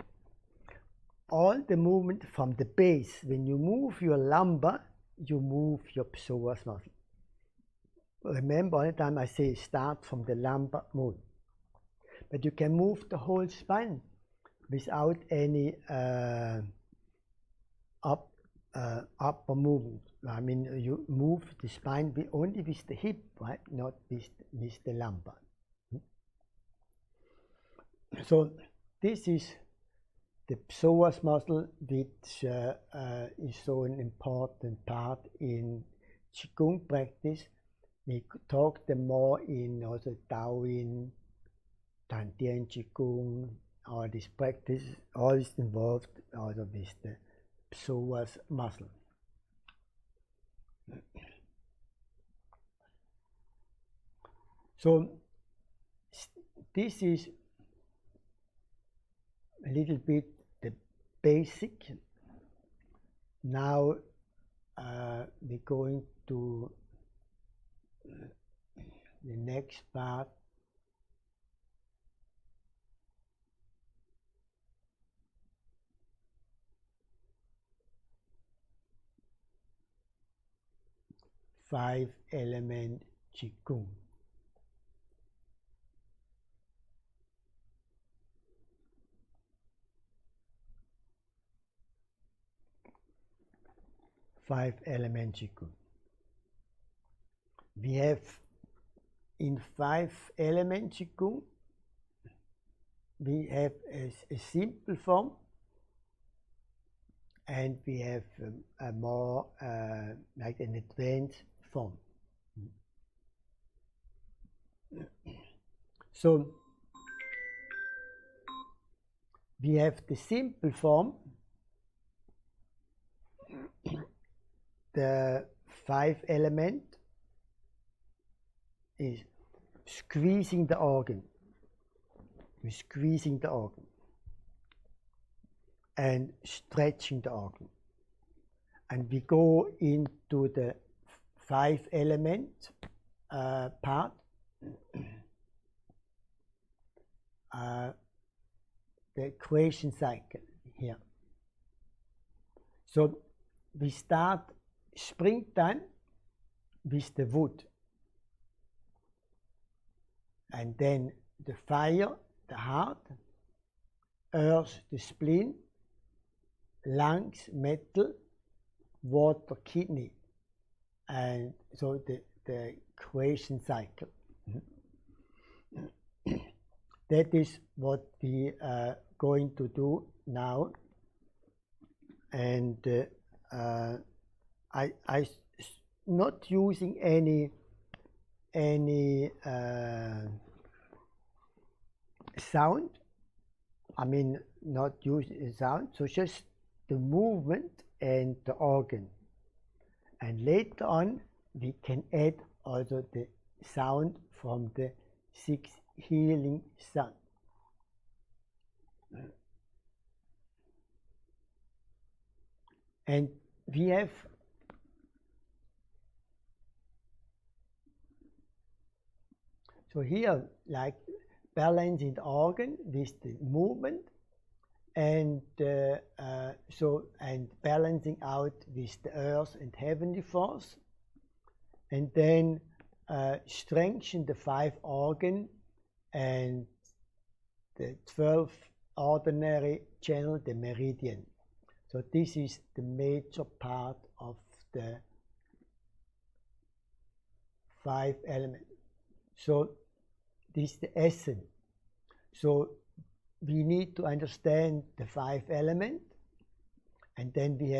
All the movement from the base, when you move your lumbar, you move your psoas muscle. Remember, all the time I say start from the lumbar move. But you can move the whole spine without any upper movement. I mean, you move the spine only with the hip, right? Not with the lumbar. So this is the psoas muscle, which is so an important part in Qigong practice. We talk them more in also Taoyin, Dantian Qigong, all this practice, all is involved also with the psoas muscle. So this is a little bit the basic. Now we're going to the next part. Element Qigong. Element Qigong. We have in 5-element Qigong, we have a simple form, and we have a more like an advanced form. So we have the simple form, the 5-element is squeezing the organ. We're squeezing the organ and stretching the organ. And we go into the 5-element part. The equation cycle here. So we start springtime with the wood, and then the fire, the heart, earth, the spleen, lungs, metal, water, kidney, and so the equation cycle. That is what we are going to do now, and I not using any sound. I mean, not using sound, so just the movement and the organ. And later on, we can add also the sound from the 6 healing sound. And we have so here, like balancing the organ with the movement, and and balancing out with the earth and heavenly force, and then strengthen the 5 organ and the 12 ordinary channel, the meridian. So this is the major part of the 5 elements. So this is the essence. So we need to understand the 5 elements, and then we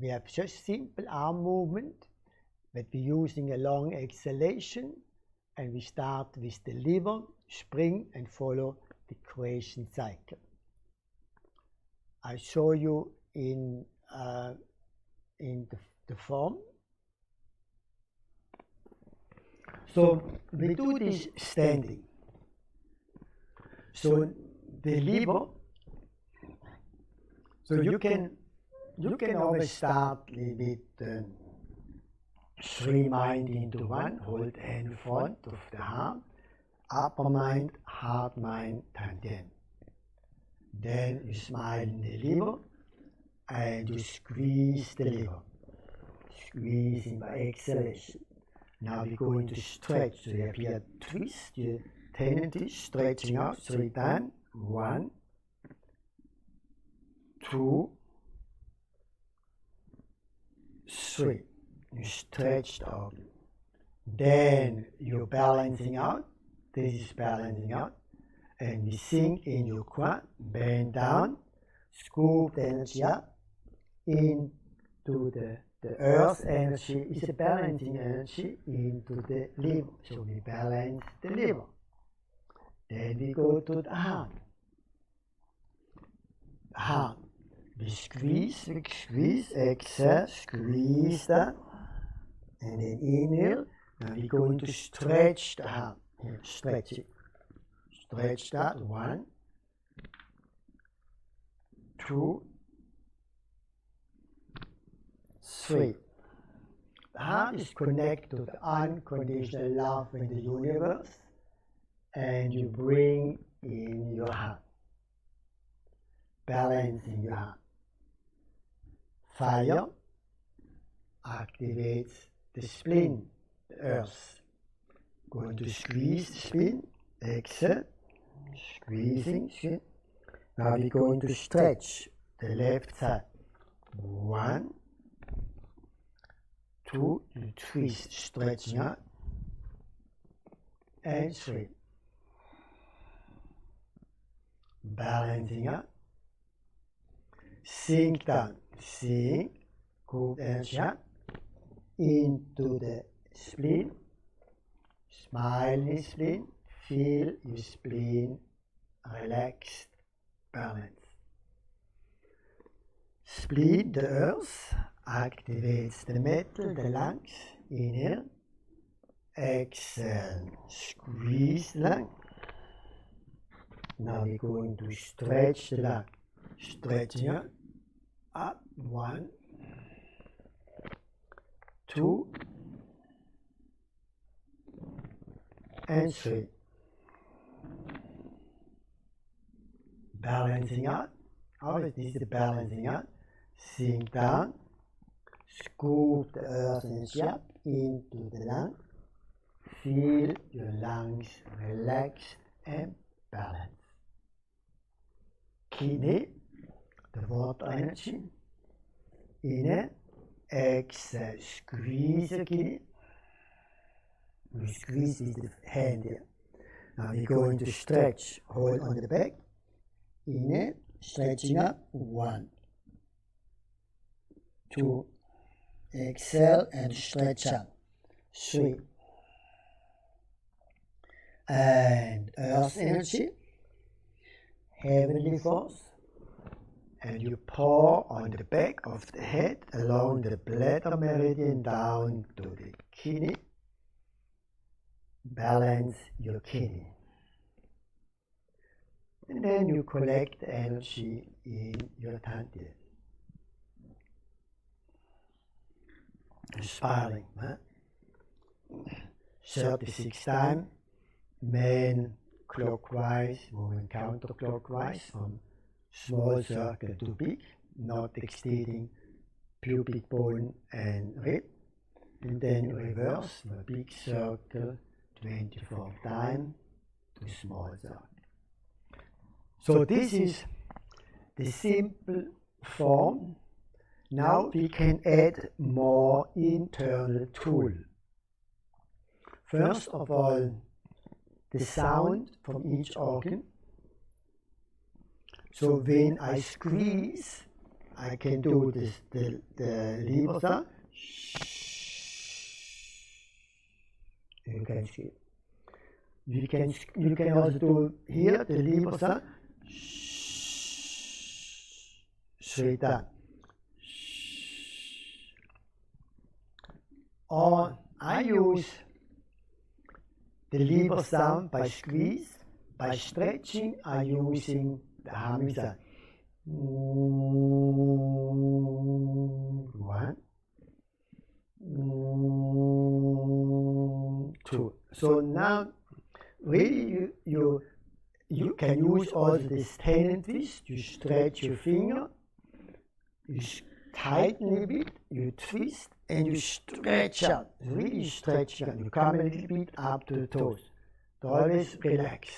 have just simple arm movement, but we're using a long exhalation, and we start with the liver, spring, and follow the equation cycle. I show you in the form. So we do this standing. So the liver. So you can always start with 3 mind into 1. Hold hand in front of the heart. Upper mind, heart mind, tandem. Then you smile in the liver, and you squeeze the liver. Squeezing by exhalation. Now we're going to stretch. So you have here twist your tendency, stretching out 3 times. 1, 2, 3. You stretch the organ. Then you're balancing out. This is balancing out. And we sink in your quad, bend down, scoop the energy up into the earth energy is a balancing energy into the liver. So we balance the liver. Then we go to the heart. Heart. We squeeze, exhale, squeeze that. And then inhale. Now we're going to stretch the heart. Here, stretch it. Stretch that. 1, 2, 3. The heart is connected to the unconditional love in the universe, and you bring in your heart, balancing your heart. Fire activates the spleen, the earth. Going to squeeze the spleen, exhale, squeezing. Now we're going to stretch the left side. 1, 2, you twist, stretching out, and 3. Balancing out. Sink down, sink, good energy out, into the spleen. Smile in spleen, feel your spleen relaxed, balanced. Spleen, the earth, activates the metal, the lungs. Inhale, exhale, squeeze the lung. Now we're going to stretch the lung. Stretching up, 1, 2, and 3. Balancing out. Always this is balancing out. Sink down. Scoop the earth energy up into the lung. Feel your lungs relaxed and balanced. Kidney, the water energy. Inhale, exhale, squeeze the kidney. You squeeze with the hand here. Now we're going to stretch, hold on the back. Inhale, stretching up, 1, 2, exhale and stretch up, 3. And earth energy, heavenly force, and you pour on the back of the head along the bladder meridian down to the kidney. Balance your kidney. And then you collect the energy in your tantia. Spiraling, 36 times, men clockwise, moving counterclockwise from small circle to big, not exceeding pubic bone and rib. And then reverse from a big circle 24 times to small circle. So this is the simple form. Now we can add more internal tool. First of all, the sound from each organ. So when I squeeze, I can do this, the lever sound. You can also do here the lever sound. Straight down. Or I use the lever sound by squeeze. By stretching, I'm using the humming sound. 1, 2. So now, really, you can use also this tendon twist. You stretch your finger, you tighten a bit, you twist, and you stretch out. Really stretch out. You come a little bit up to the toes. Always relax,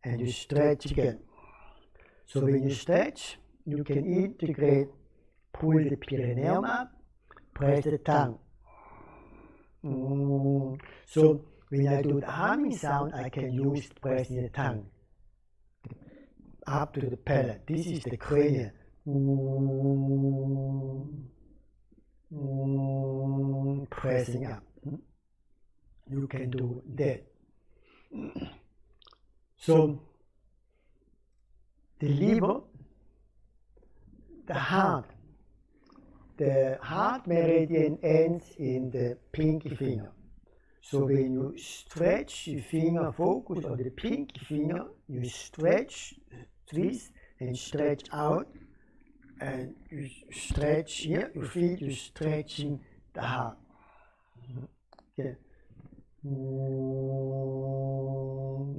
and you stretch again. So when you stretch, you can integrate, pull the perineum up, press the tongue. So when I do the humming sound, I can use pressing the tongue up to the palate. This is the cranial. Pressing up. You can do that. So the liver, the heart meridian ends in the pinky finger. So when you stretch your finger, focus on the pinky finger, you stretch, twist and stretch out, and you stretch here, you feel you stretching the heart. Okay.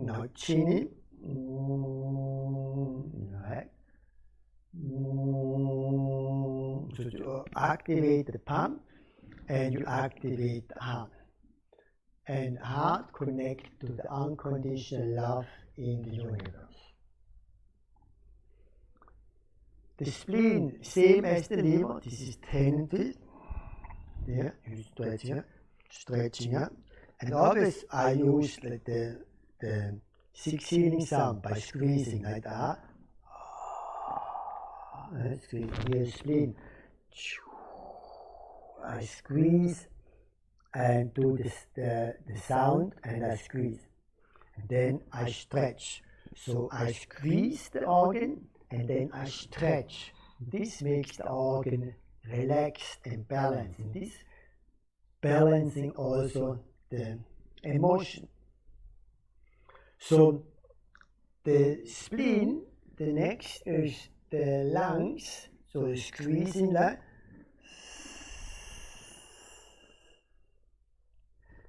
Now chin in. Right. So you activate the palm and you activate the heart. And heart connect to the unconditional love in the universe. The spleen, same as the liver, this is 10 feet. Yeah, you stretching up. And always I use the 6 healing sound by squeezing like that. Squeeze here, spleen. I squeeze and do the sound and I squeeze. And then I stretch. So I squeeze the organ and then I stretch. This makes the organ relaxed and balanced. And this balancing also the emotion. So the spleen, the next is the lungs. So the squeezing like.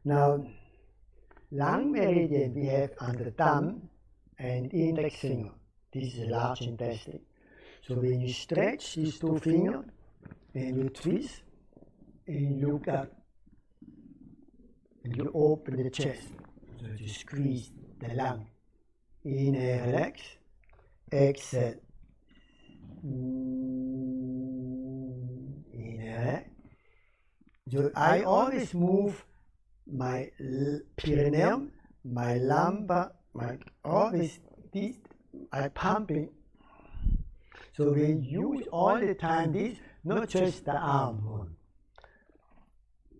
Now, lung meridian we have on the thumb and index finger. This is the large intestine. So when you stretch these 2 fingers and you twist and you look up and you open the chest. So you squeeze the lung. Inhale, relax. Exhale. Inhale. So I always move my perineum, my lumbar, always this, I pumping. So we use all the time this, not just the arm movement.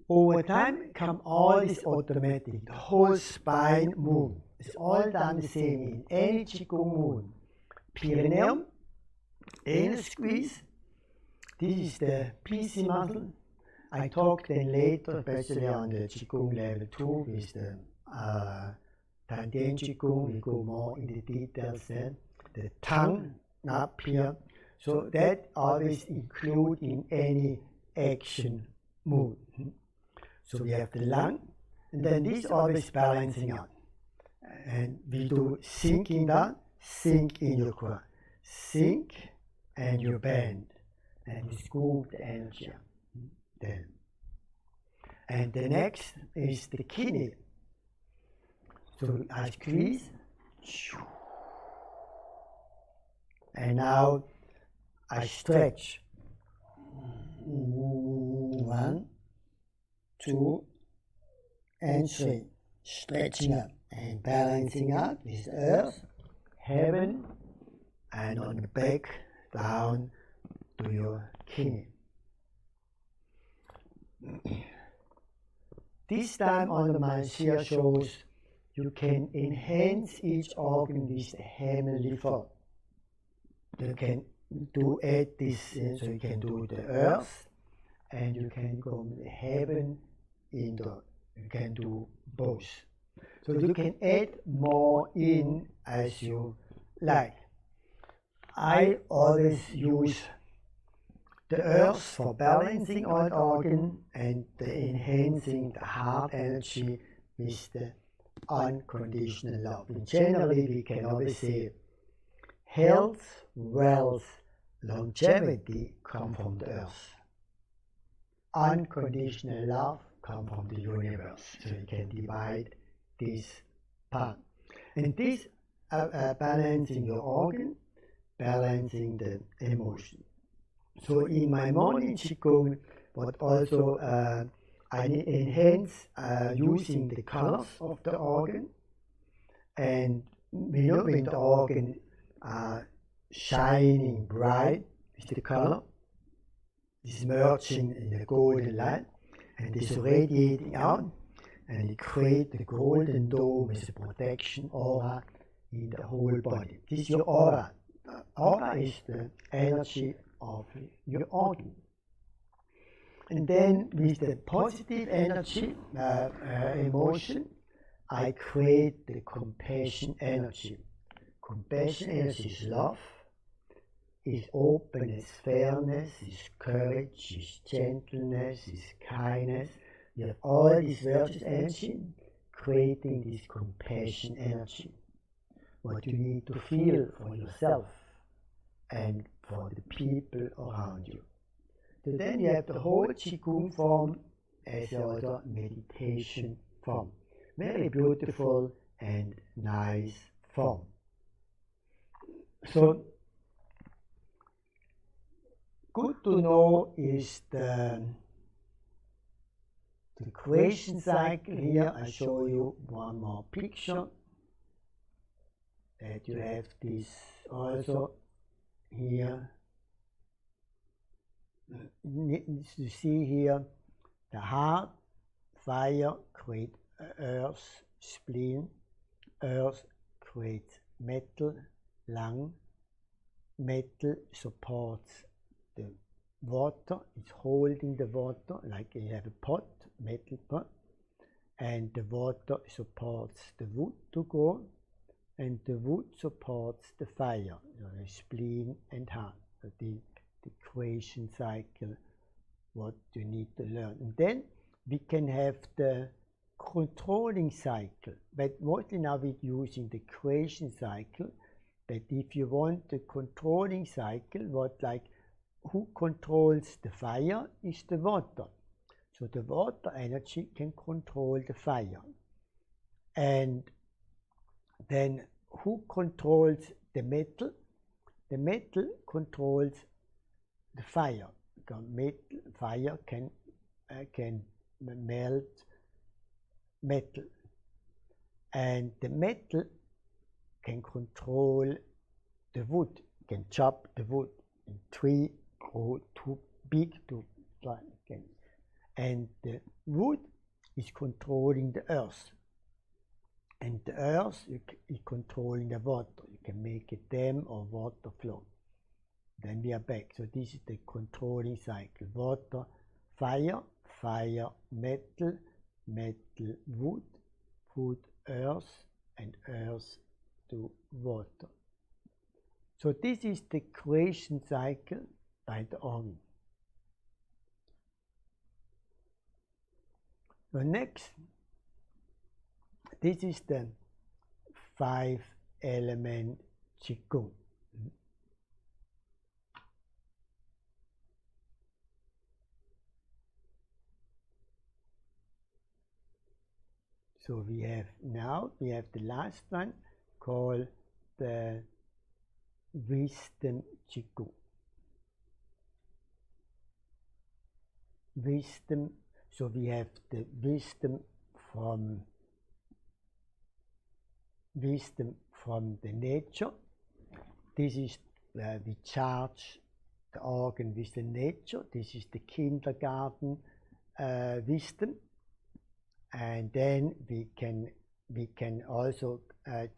Over time, come all this automatic, the whole spine move. It's all done the same in any Qigong movement. Perineum, anal squeeze. This is the PC muscle. I talk then later, especially on the Qigong level 2 with the Tandien Qigong, we go more in the details then. The tongue up here. So that always include in any action move. So we have the lung, and then this always balancing out. And we do sinking down, sink in your core. Sink and you bend. And you scoop the energy up. Then. And the next is the kidney. So I squeeze. And now I stretch. 1, 2, and 3. Stretching up and balancing out with earth, heaven, and on the back down to your kidney. This time on the mind here shows you can enhance each organ with the heavenly thought. You can add this, so you can do the earth, and you can go the heaven in the, you can do both. So you can add more in as you like. I always use the earth for balancing all the organ and the enhancing the heart energy with the unconditional love. And generally, we can always say health, wealth, longevity come from the earth. Unconditional love come from the universe. So you can divide this part. And this balancing your organ, balancing the emotion. So in my morning Qigong, but also I enhance using the colors of the organ. And when the organ are shining bright with the color, is merging in the golden light, and is radiating out, and it creates the golden dome with a protection aura in the whole body. This is your aura. Aura is the energy of your organ. And then with the positive energy, emotion, I create the compassion energy. Compassion energy is love. is openness, fairness, is courage, is gentleness, is kindness. You have all these virtuous energy creating this compassion energy. What you need to feel for yourself and for the people around you. So then you have the whole Qigong form as also meditation form. Very beautiful and nice form. So good to know is the creation cycle. Here I show you one more picture that you have this also here. You see here the heart, fire creates earth, spleen, earth creates metal, lung, metal supports the water, it's holding the water like you have a pot, metal pot, and the water supports the wood to grow, and the wood supports the fire, the spleen and heart. So the creation cycle, what you need to learn. And then we can have the controlling cycle, but mostly now we're using the creation cycle. But if you want the controlling cycle, who controls the fire is the water. So the water energy can control the fire. And then who controls the metal? The metal controls the fire. Fire can melt metal, and the metal can control the wood, can chop the wood in tree, grow too big to fly again. And the wood is controlling the earth, and the earth is controlling the water. You can make a dam or water flow. Then we are back. So this is the controlling cycle. Water, fire, fire, metal, metal, wood, wood, earth, and earth to water. So this is the creation cycle by the organ. So next, this is the 5-element Qigong. So we have the last one called the wisdom Qigong. Wisdom, so we have the wisdom from the nature. This is where we charge the organ with the nature. This is the kindergarten wisdom. And then we can also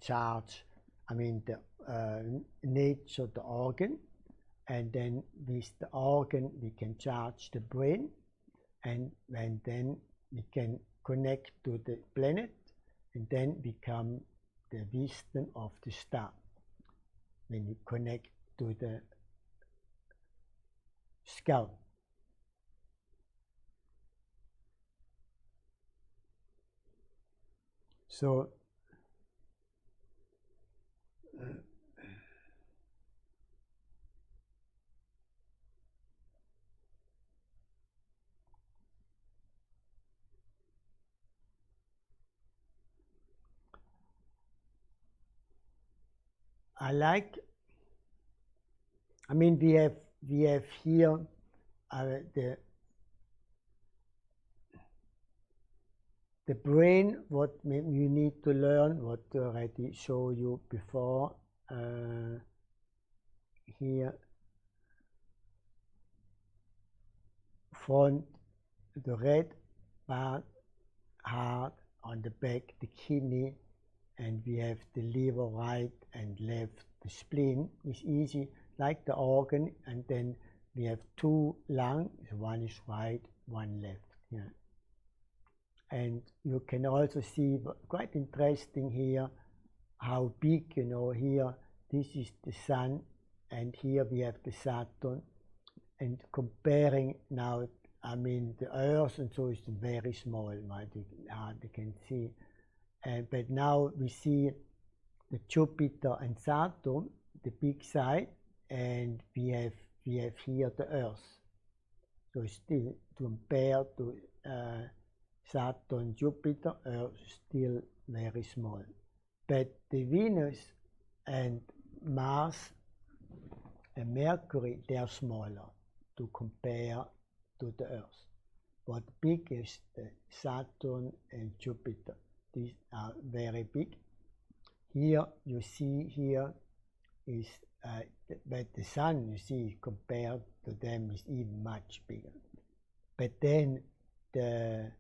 charge, the nature, the organ, and then with the organ we can charge the brain, and then we can connect to the planet, and then become the wisdom of the star. When you connect to the skull. So we have here the brain, what you need to learn, what I already showed you before. Here, front, the red part, heart, on the back, the kidney, and we have the liver, right and left. The spleen is easy, like the organ, and then we have 2 lungs, one is right, one left. Yeah. And you can also see, quite interesting here, how big, here, this is the sun, and here we have the Saturn, and comparing now, I mean the Earth and so is very small, right? You can see, but now we see the Jupiter and Saturn, the big side, and we have here the Earth. So still compared to Saturn, Jupiter, Earth still very small. But the Venus and Mars and Mercury, they are smaller to compare to the Earth. What big is the Saturn and Jupiter. These are very big. Here you see here is, but the Sun, you see, compared to them is even much bigger. But then the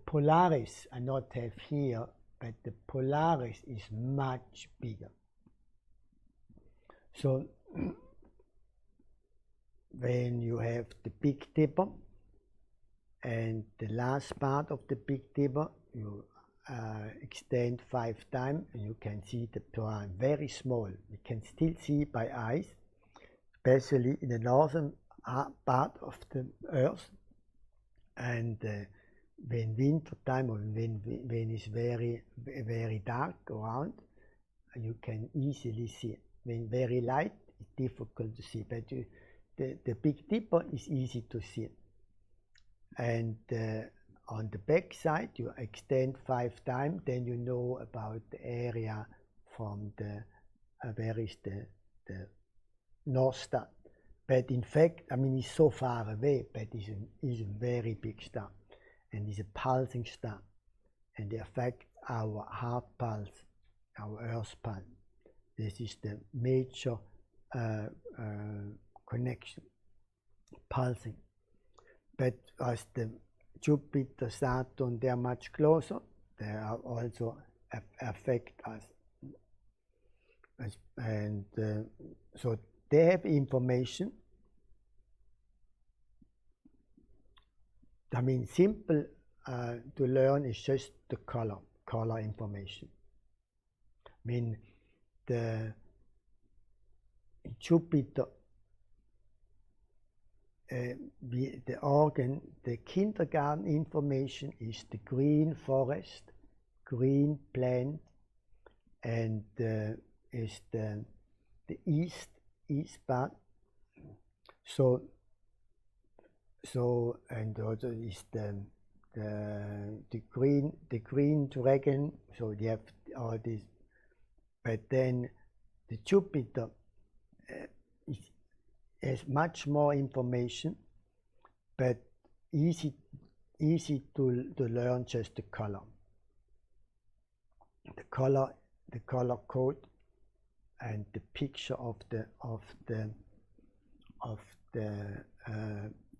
Polaris I not have here, but the Polaris is much bigger. So when you have the Big Dipper and the last part of the Big Dipper, you extend 5 times and you can see the terrain very small. You can still see by eyes, especially in the northern part of the Earth, and when winter time or when it's very dark around, you can easily see. When very light, it's difficult to see, but the Big Dipper is easy to see. And on the back side, you extend 5 times, then you know about the area from the where is the North Star. But in fact, I mean, it's so far away, but it's a very big star, and it's a pulsing star, and they affect our heart pulse, our Earth pulse. This is the major connection, pulsing. But as the Jupiter, Saturn, they are much closer, they are also affect us. And so they have information. I mean, simple to learn is just the color information. I mean, the Jupiter, the organ, the kindergarten information is the green forest, green plant, and is the east part. So and also is the green dragon. So you have all this, but then the Jupiter has much more information, but easy to learn just the color. The color code and the picture of the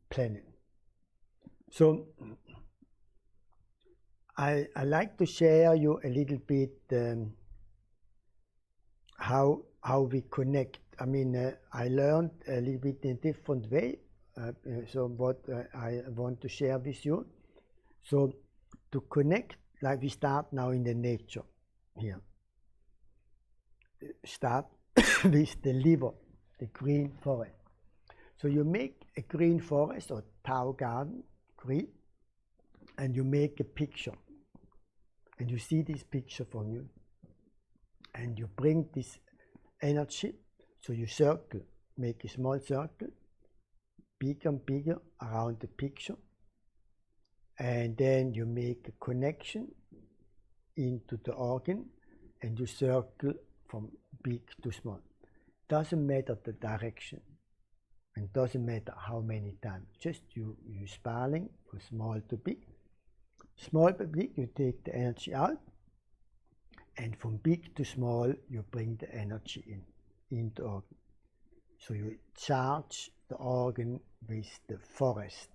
planet. So I like to share you a little bit how we connect. I mean, I learned a little bit in a different way. So what I want to share with you. So to connect, like we start now in the nature here. Start with the liver, the green forest. So you make a green forest or Tao garden, green, and you make a picture. And you see this picture from you. And you bring this energy, so you circle, make a small circle, bigger and bigger around the picture. And then you make a connection into the organ, and you circle from big to small. Doesn't matter the direction, and doesn't matter how many times. Just you spiraling from small to big. Small to big, you take the energy out, and from big to small, you bring the energy in the organ. So you charge the organ with the forest,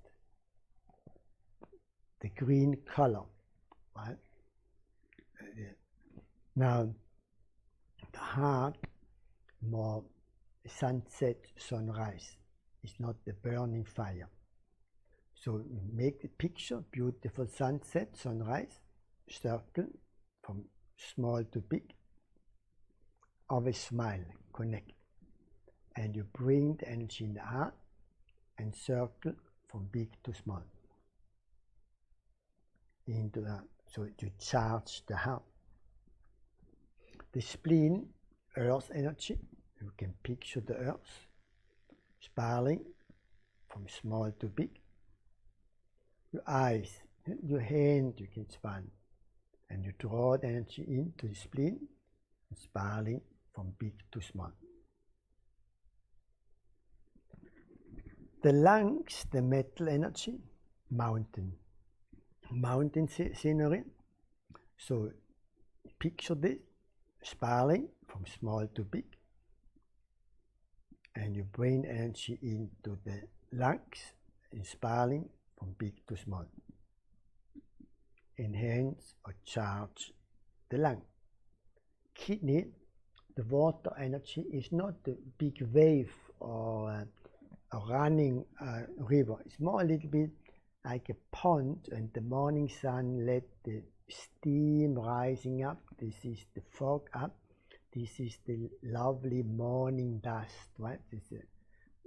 the green color, right? Now, the heart, more sunset, sunrise. It's not the burning fire. So you make the picture, beautiful sunset, sunrise, circle from small to big, always smiling. connect. And you bring the energy in the heart and circle from big to small into the heart. So you charge the heart. The spleen, earth energy. You can picture the earth spiraling from small to big. Your eyes, your hand, you can span, and you draw the energy into the spleen, spiraling from big to small. The lungs, the metal energy, mountain scenery. So picture this, spiraling from small to big, and you bring energy into the lungs, spiraling from big to small. Enhance or charge the lung. Kidney, the water energy is not the big wave or a running river. It's more a little bit like a pond, and the morning sun let the steam rising up. This is the fog up. This is the lovely morning dust, right?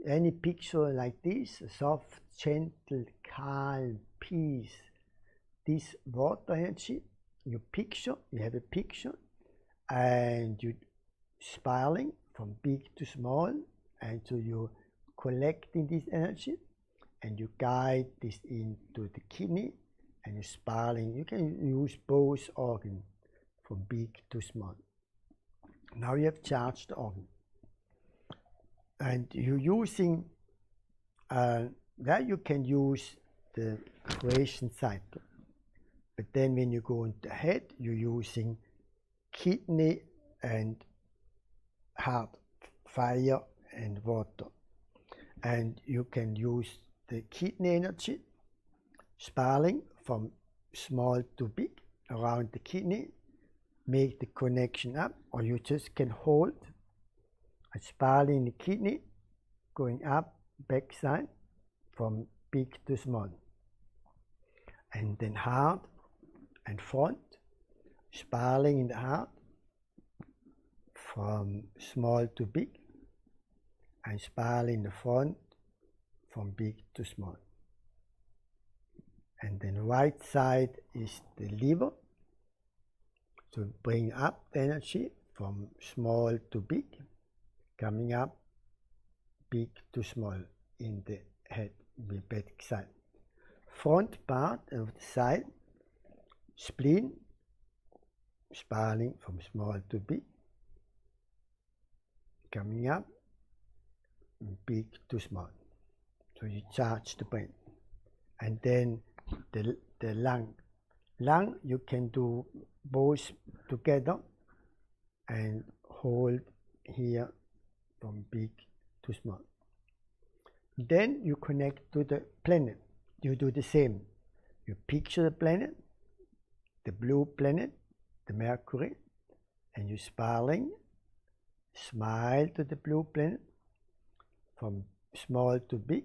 Any picture like this, soft, gentle, calm, peace. This water energy, you have a picture, and you spiraling from big to small, and so you collecting this energy, and you guide this into the kidney, and you spiraling. You can use both organs from big to small. Now you have charged the organ, and you're using that you can use the creation cycle, but then when you go into the head, you're using kidney and heart, fire and water, and you can use the kidney energy spiraling from small to big around the kidney, make the connection up, or you just can hold a spiraling in the kidney going up backside from big to small, and then heart and front, spiraling in the heart from small to big, and spiraling in the front from big to small. And then right side is the liver, so bring up the energy from small to big, coming up big to small in the head, the back side. Front part of the side, spleen, spiraling from small to big, coming up big to small. So you charge the brain. And then the lung. Lung, you can do both together and hold here from big to small. Then you connect to the planet. You do the same. You picture the planet, the blue planet, the Mercury, and you spiraling, smile to the blue planet from small to big,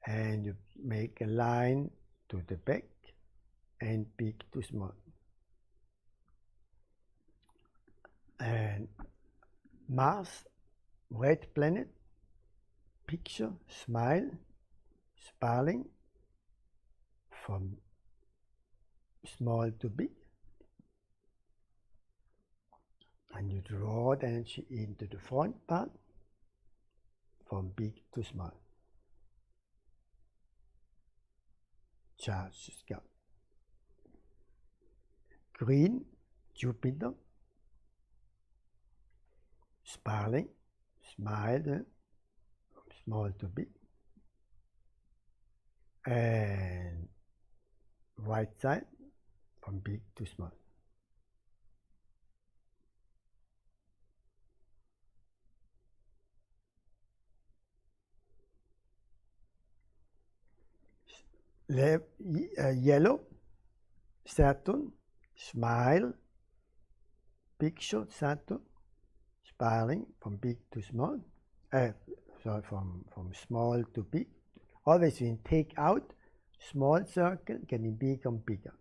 and you make a line to the back and big to small. And Mars, red planet, picture, smile, spiraling from small to big, and you draw the energy into the front part from big to small. Charge the scalp. Green, Jupiter, spiraling, smile from small to big, and right side from big to small. Yellow, Saturn, smile, picture Saturn, spiraling from big to small, from small to big. Always when you take out small circle, getting bigger and bigger,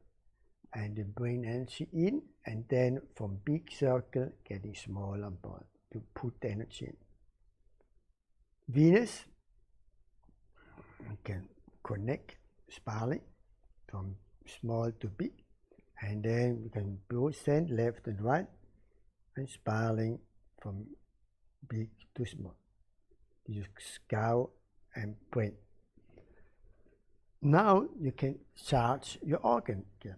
and you bring energy in, and then from big circle getting smaller and to put the energy in. Venus, you can connect spiraling from small to big, and then we can both send left and right, and spiraling from big to small. You skull and brain. Now you can charge your organ again.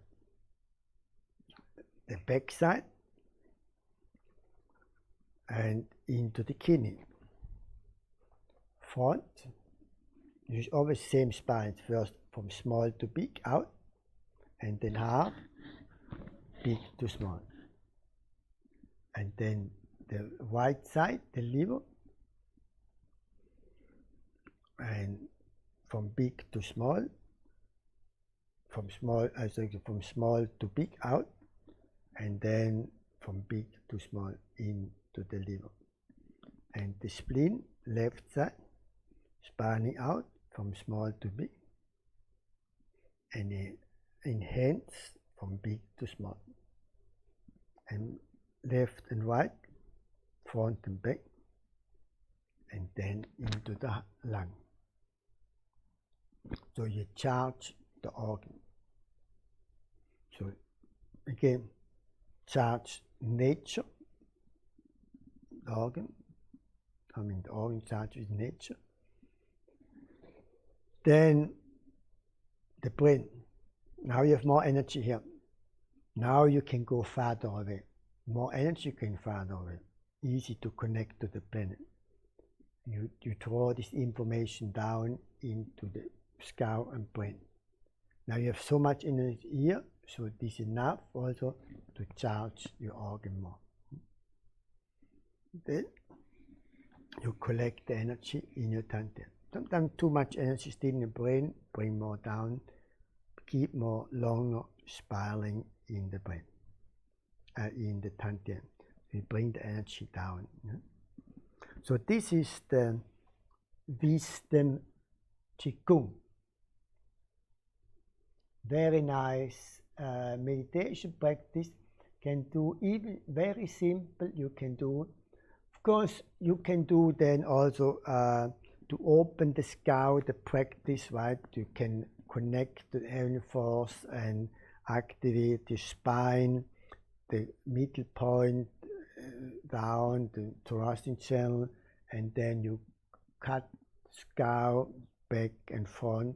The back side and into the kidney. Front, use always same spine, first from small to big out, and then half, big to small. And then the right side, the liver, and from big to small, from small to big out, and then from big to small into the liver. And the spleen, left side, spanning out from small to big, and in hands from big to small, and left and right, front and back, and then into the lung. So you charge the organ. So again, charge nature, the organ. The organ charges nature. Then the brain. Now you have more energy here. Now you can go farther away. More energy can farther away. Easy to connect to the planet. You draw this information down into the skull and brain. Now you have so much energy here, so this is enough also to charge your organ more. Then you collect the energy in your dantian. Sometimes too much energy still in the brain, bring more down, keep more longer spiraling in the brain, in the dantian. We bring the energy down. So this is the wisdom Qigong. Very nice meditation practice. Can do even very simple. You can do. Of course, you can do then also to open the skull. The practice, right? You can connect the heavenly force and activate the spine, the middle point down the thoracic channel, and then you cut skull back and front.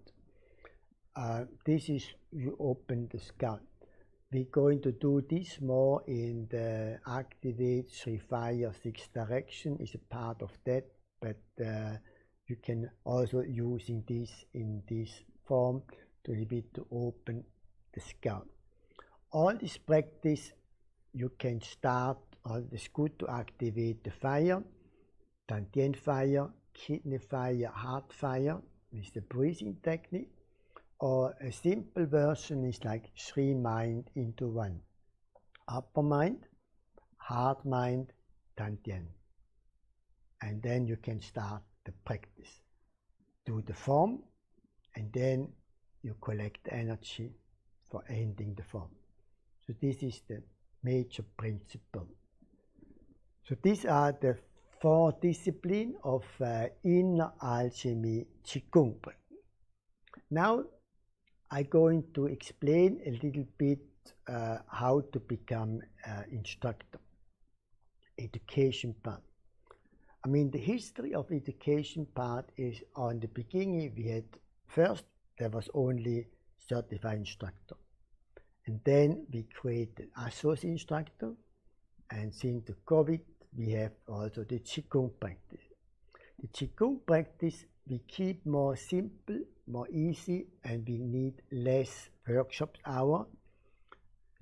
This is you open the skull. We're going to do this more in the Activate 3 Fire 6 Direction is a part of that, but you can also using this in this form to a little bit to open the skull. All this practice you can start. It's good to activate the fire, dantian fire, kidney fire, heart fire with the breathing technique. Or a simple version is like 3 mind into 1. Upper mind, heart mind, dantian. And then you can start the practice. Do the form, and then you collect energy for ending the form. So this is the major principle. So these are the 4 disciplines of inner alchemy Qigong. Now I'm going to explain a little bit how to become instructor, education part. I mean, the history of education part is on the beginning we had first there was only certified instructor, and then we created associate instructor, and since the COVID we have also the Qigong practice. The Qigong practice we keep more simple, more easy, and we need less workshop hour,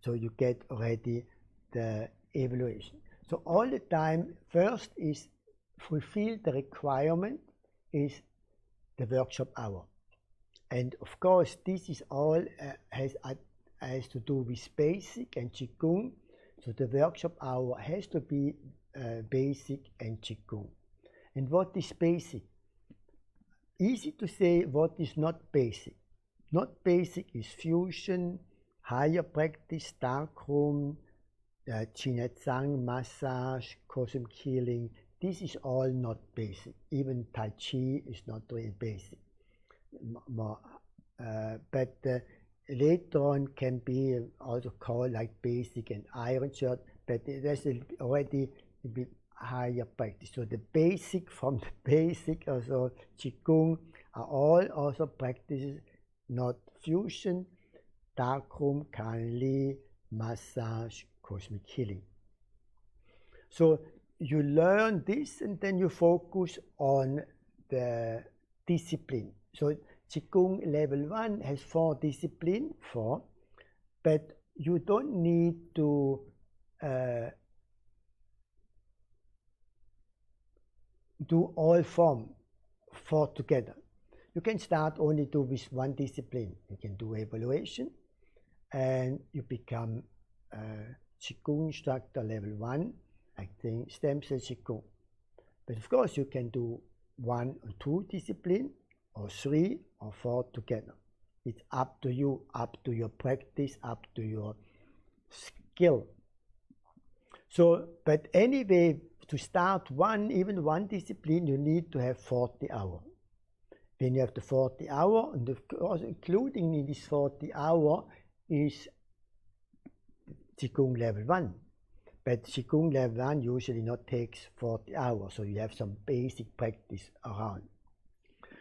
so you get already the evaluation. So all the time, first is fulfill the requirement is the workshop hour, and of course this is all has to do with basic and Qigong. So the workshop hour has to be basic and Qigong. And what is basic? Easy to say what is not basic. Not basic is fusion, higher practice, dark room, Qigong, massage, cosmic healing. This is all not basic. Even Tai Chi is not really basic. But later on can be also called like basic and iron shirt, but that's already a bit higher practice. So the basic from the basic, also Qigong, are all also practices, not fusion, darkroom, Cranial, massage, cosmic healing. So you learn this and then you focus on the discipline. So Qigong level 1 has 4 disciplines, but you don't need to do all 4 together. You can start only with one discipline. You can do evaluation and you become Qigong instructor level 1, I think stem cell Qigong. But of course you can do 1 or 2 disciplines, or 3 or 4 together. It's up to you, up to your practice, up to your skill. So, but anyway, to start even one discipline, you need to have 40 hours. When you have the 40 hours, and of course, including in this 40 hours is Qigong level 1. But Qigong level 1 usually not takes 40 hours, so you have some basic practice around.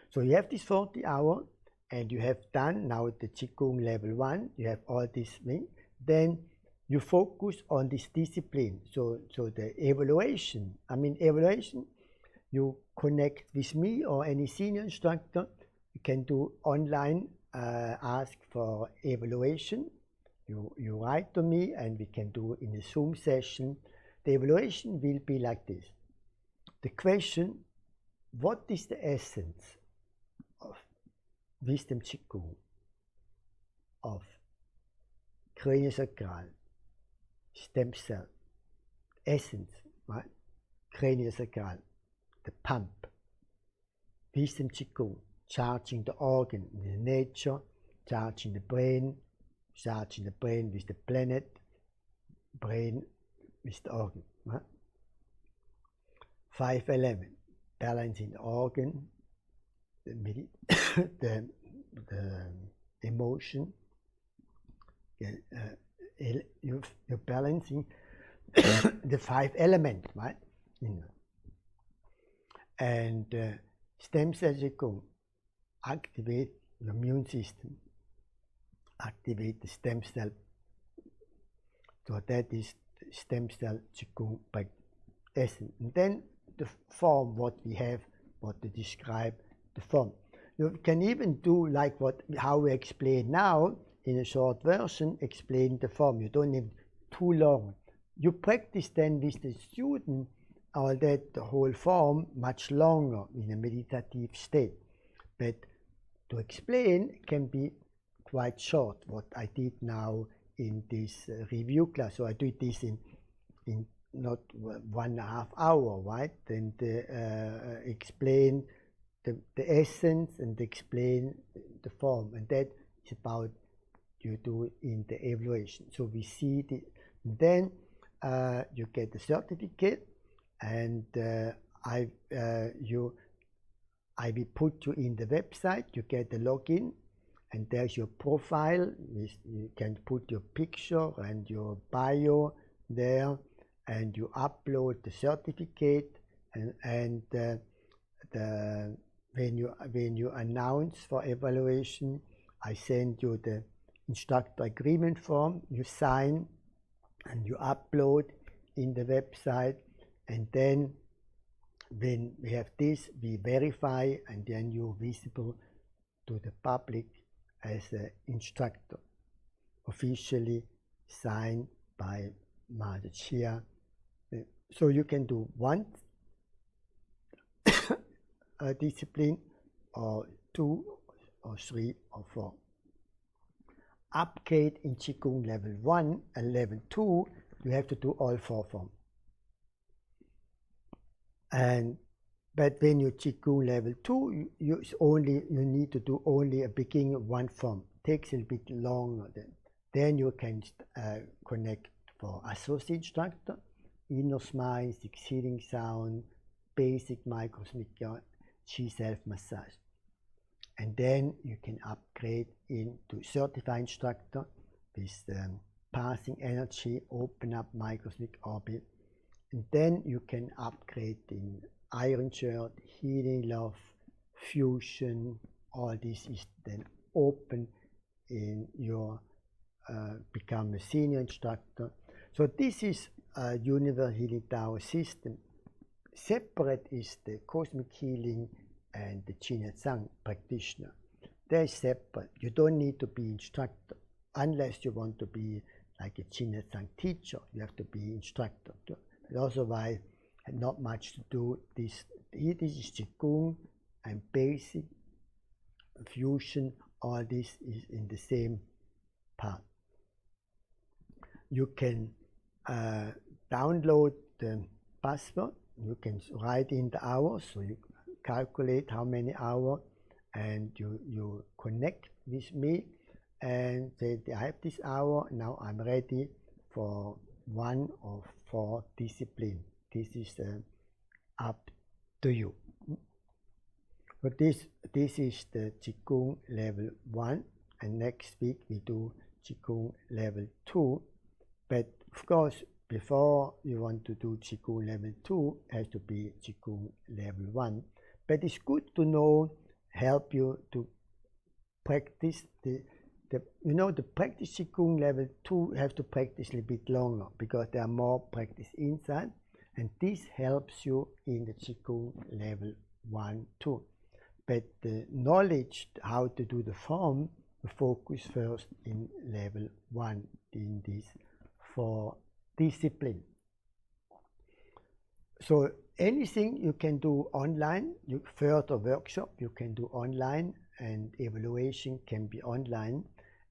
So you have this 40 hours, and you have done now the Qigong level 1, you have all these things, then you focus on this discipline. So the evaluation, you connect with me or any senior instructor. You can do online, ask for evaluation. You write to me and we can do in a Zoom session. The evaluation will be like this. The question, what is the essence of wisdom Qigong, of cranial sacral, stem cell, essence, right? Cranial sacral, the pump, wisdom Qigong, charging the organ, the nature, charging the brain with the planet, brain with the organ. Right? 5 elements, balancing the organ, the emotion, you're balancing the 5 elements, right? And stem cell Qigong, activate your immune system, activate the stem cell. So that is the stem cell Qigong by essence. And then the form, what we have, what to describe the form. You can even do like how we explain now in a short version, explain the form. You don't need too long. You practice then with the student all that the whole form much longer in a meditative state. But to explain can be quite short, what I did now in this review class. So I do this in not 1.5 hours, right? And explain the essence and explain the form. And that is about you do in the evaluation. So we see the, then you get the certificate, and I will put you in the website. You get the login, and there's your profile. You can put your picture and your bio there, and you upload the certificate. And when you announce for evaluation, I send you the instructor agreement form. You sign and you upload in the website, and then when we have this, we verify, and then you're visible to the public as an instructor, officially signed by Mother Chia. So you can do one discipline, or 2 or 3 or 4. Upgrade in Qigong level 1 and level 2, you have to do all 4 forms. But when you Qigong level 2, you need to do only a beginning 1 form. Takes a bit longer then you can connect for associate instructor, Inner Smile, Six Healing Sound, Basic Microcosmic Chi Self Massage. And then you can upgrade into certified instructor with passing energy, open up microcosmic orbit. And then you can upgrade in Iron Shirt, Healing Love, Fusion. All this is then open in your become a senior instructor. So this is a Universal Healing Tower system. Separate is the Cosmic Healing and the Jin Sang practitioner. They're separate. You don't need to be instructor unless you want to be like a Jin Sang teacher. You have to be instructor. But otherwise, not much to do. This is Qigong and basic fusion. All this is in the same part. You can download the password. You can write in the hours, so you calculate how many hours, and you connect with me and say, I have this hour, now I'm ready for one of 4 disciplines. This is up to you. But this is the Qigong level 1, and next week we do Qigong level 2. But of course, before you want to do Qigong level 2, it has to be Qigong level 1. But it's good to know, help you to practice the practice Qigong level 2. You have to practice a little bit longer because there are more practice inside, and this helps you in the Qigong level 1 too. But the knowledge how to do the form, you focus first in level 1 in this 4 discipline. So anything you can do online, further workshop you can do online, and evaluation can be online.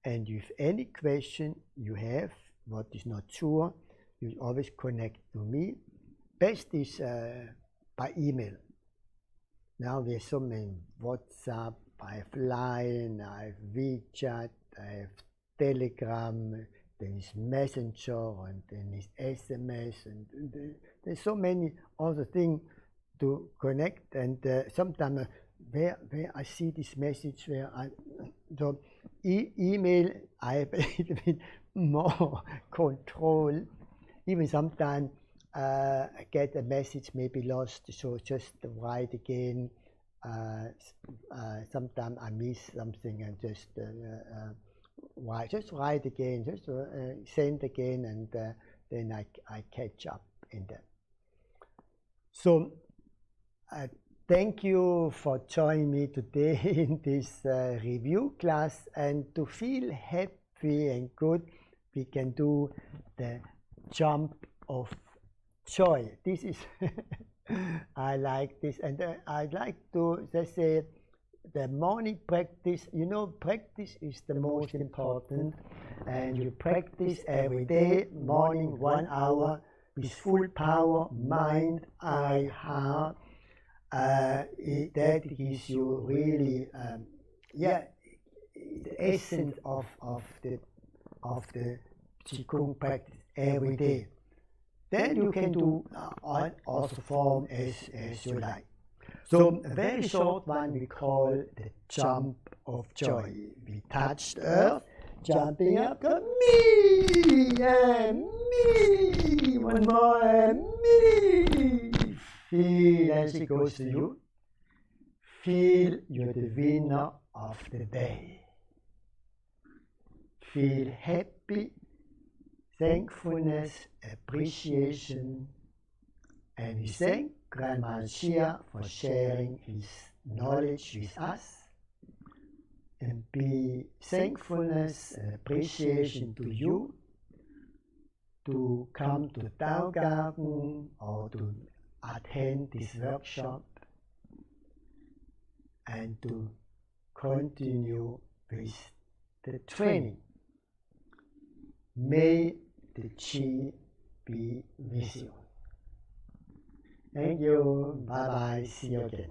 And if any question you have, what is not sure, you always connect to me. Best is by email. Now we have so many WhatsApp, I have Line, I have WeChat, I have Telegram, there is Messenger, and then is SMS, and there's so many other things to connect. And sometimes where I see this message, where email, I have a little bit more control. Even sometimes I get a message maybe lost, so just write again. Sometimes I miss something and just write again, just send again, and then I catch up in that. So thank you for joining me today in this review class, and to feel happy and good, we can do the jump of joy. This is I like this, and I'd like to just say the morning practice. You know, practice is the most important, and you practice every day, morning 1 hour with full power, mind, eye, heart. That gives you really, the essence of the Qigong practice every day. Then you can do also form as you like. So a very short one we call the jump of joy. We touch the earth, jumping up, go me and me, one more and me. Feel as it goes to you. Feel you're the winner of the day. Feel happy, thankfulness, appreciation, and we thank Grandma Xia for sharing his knowledge with us, and be thankfulness and appreciation to you to come to Tao Garden or to attend this workshop and to continue with the training. May the Qi be with you. Thank you. Bye bye. See you again.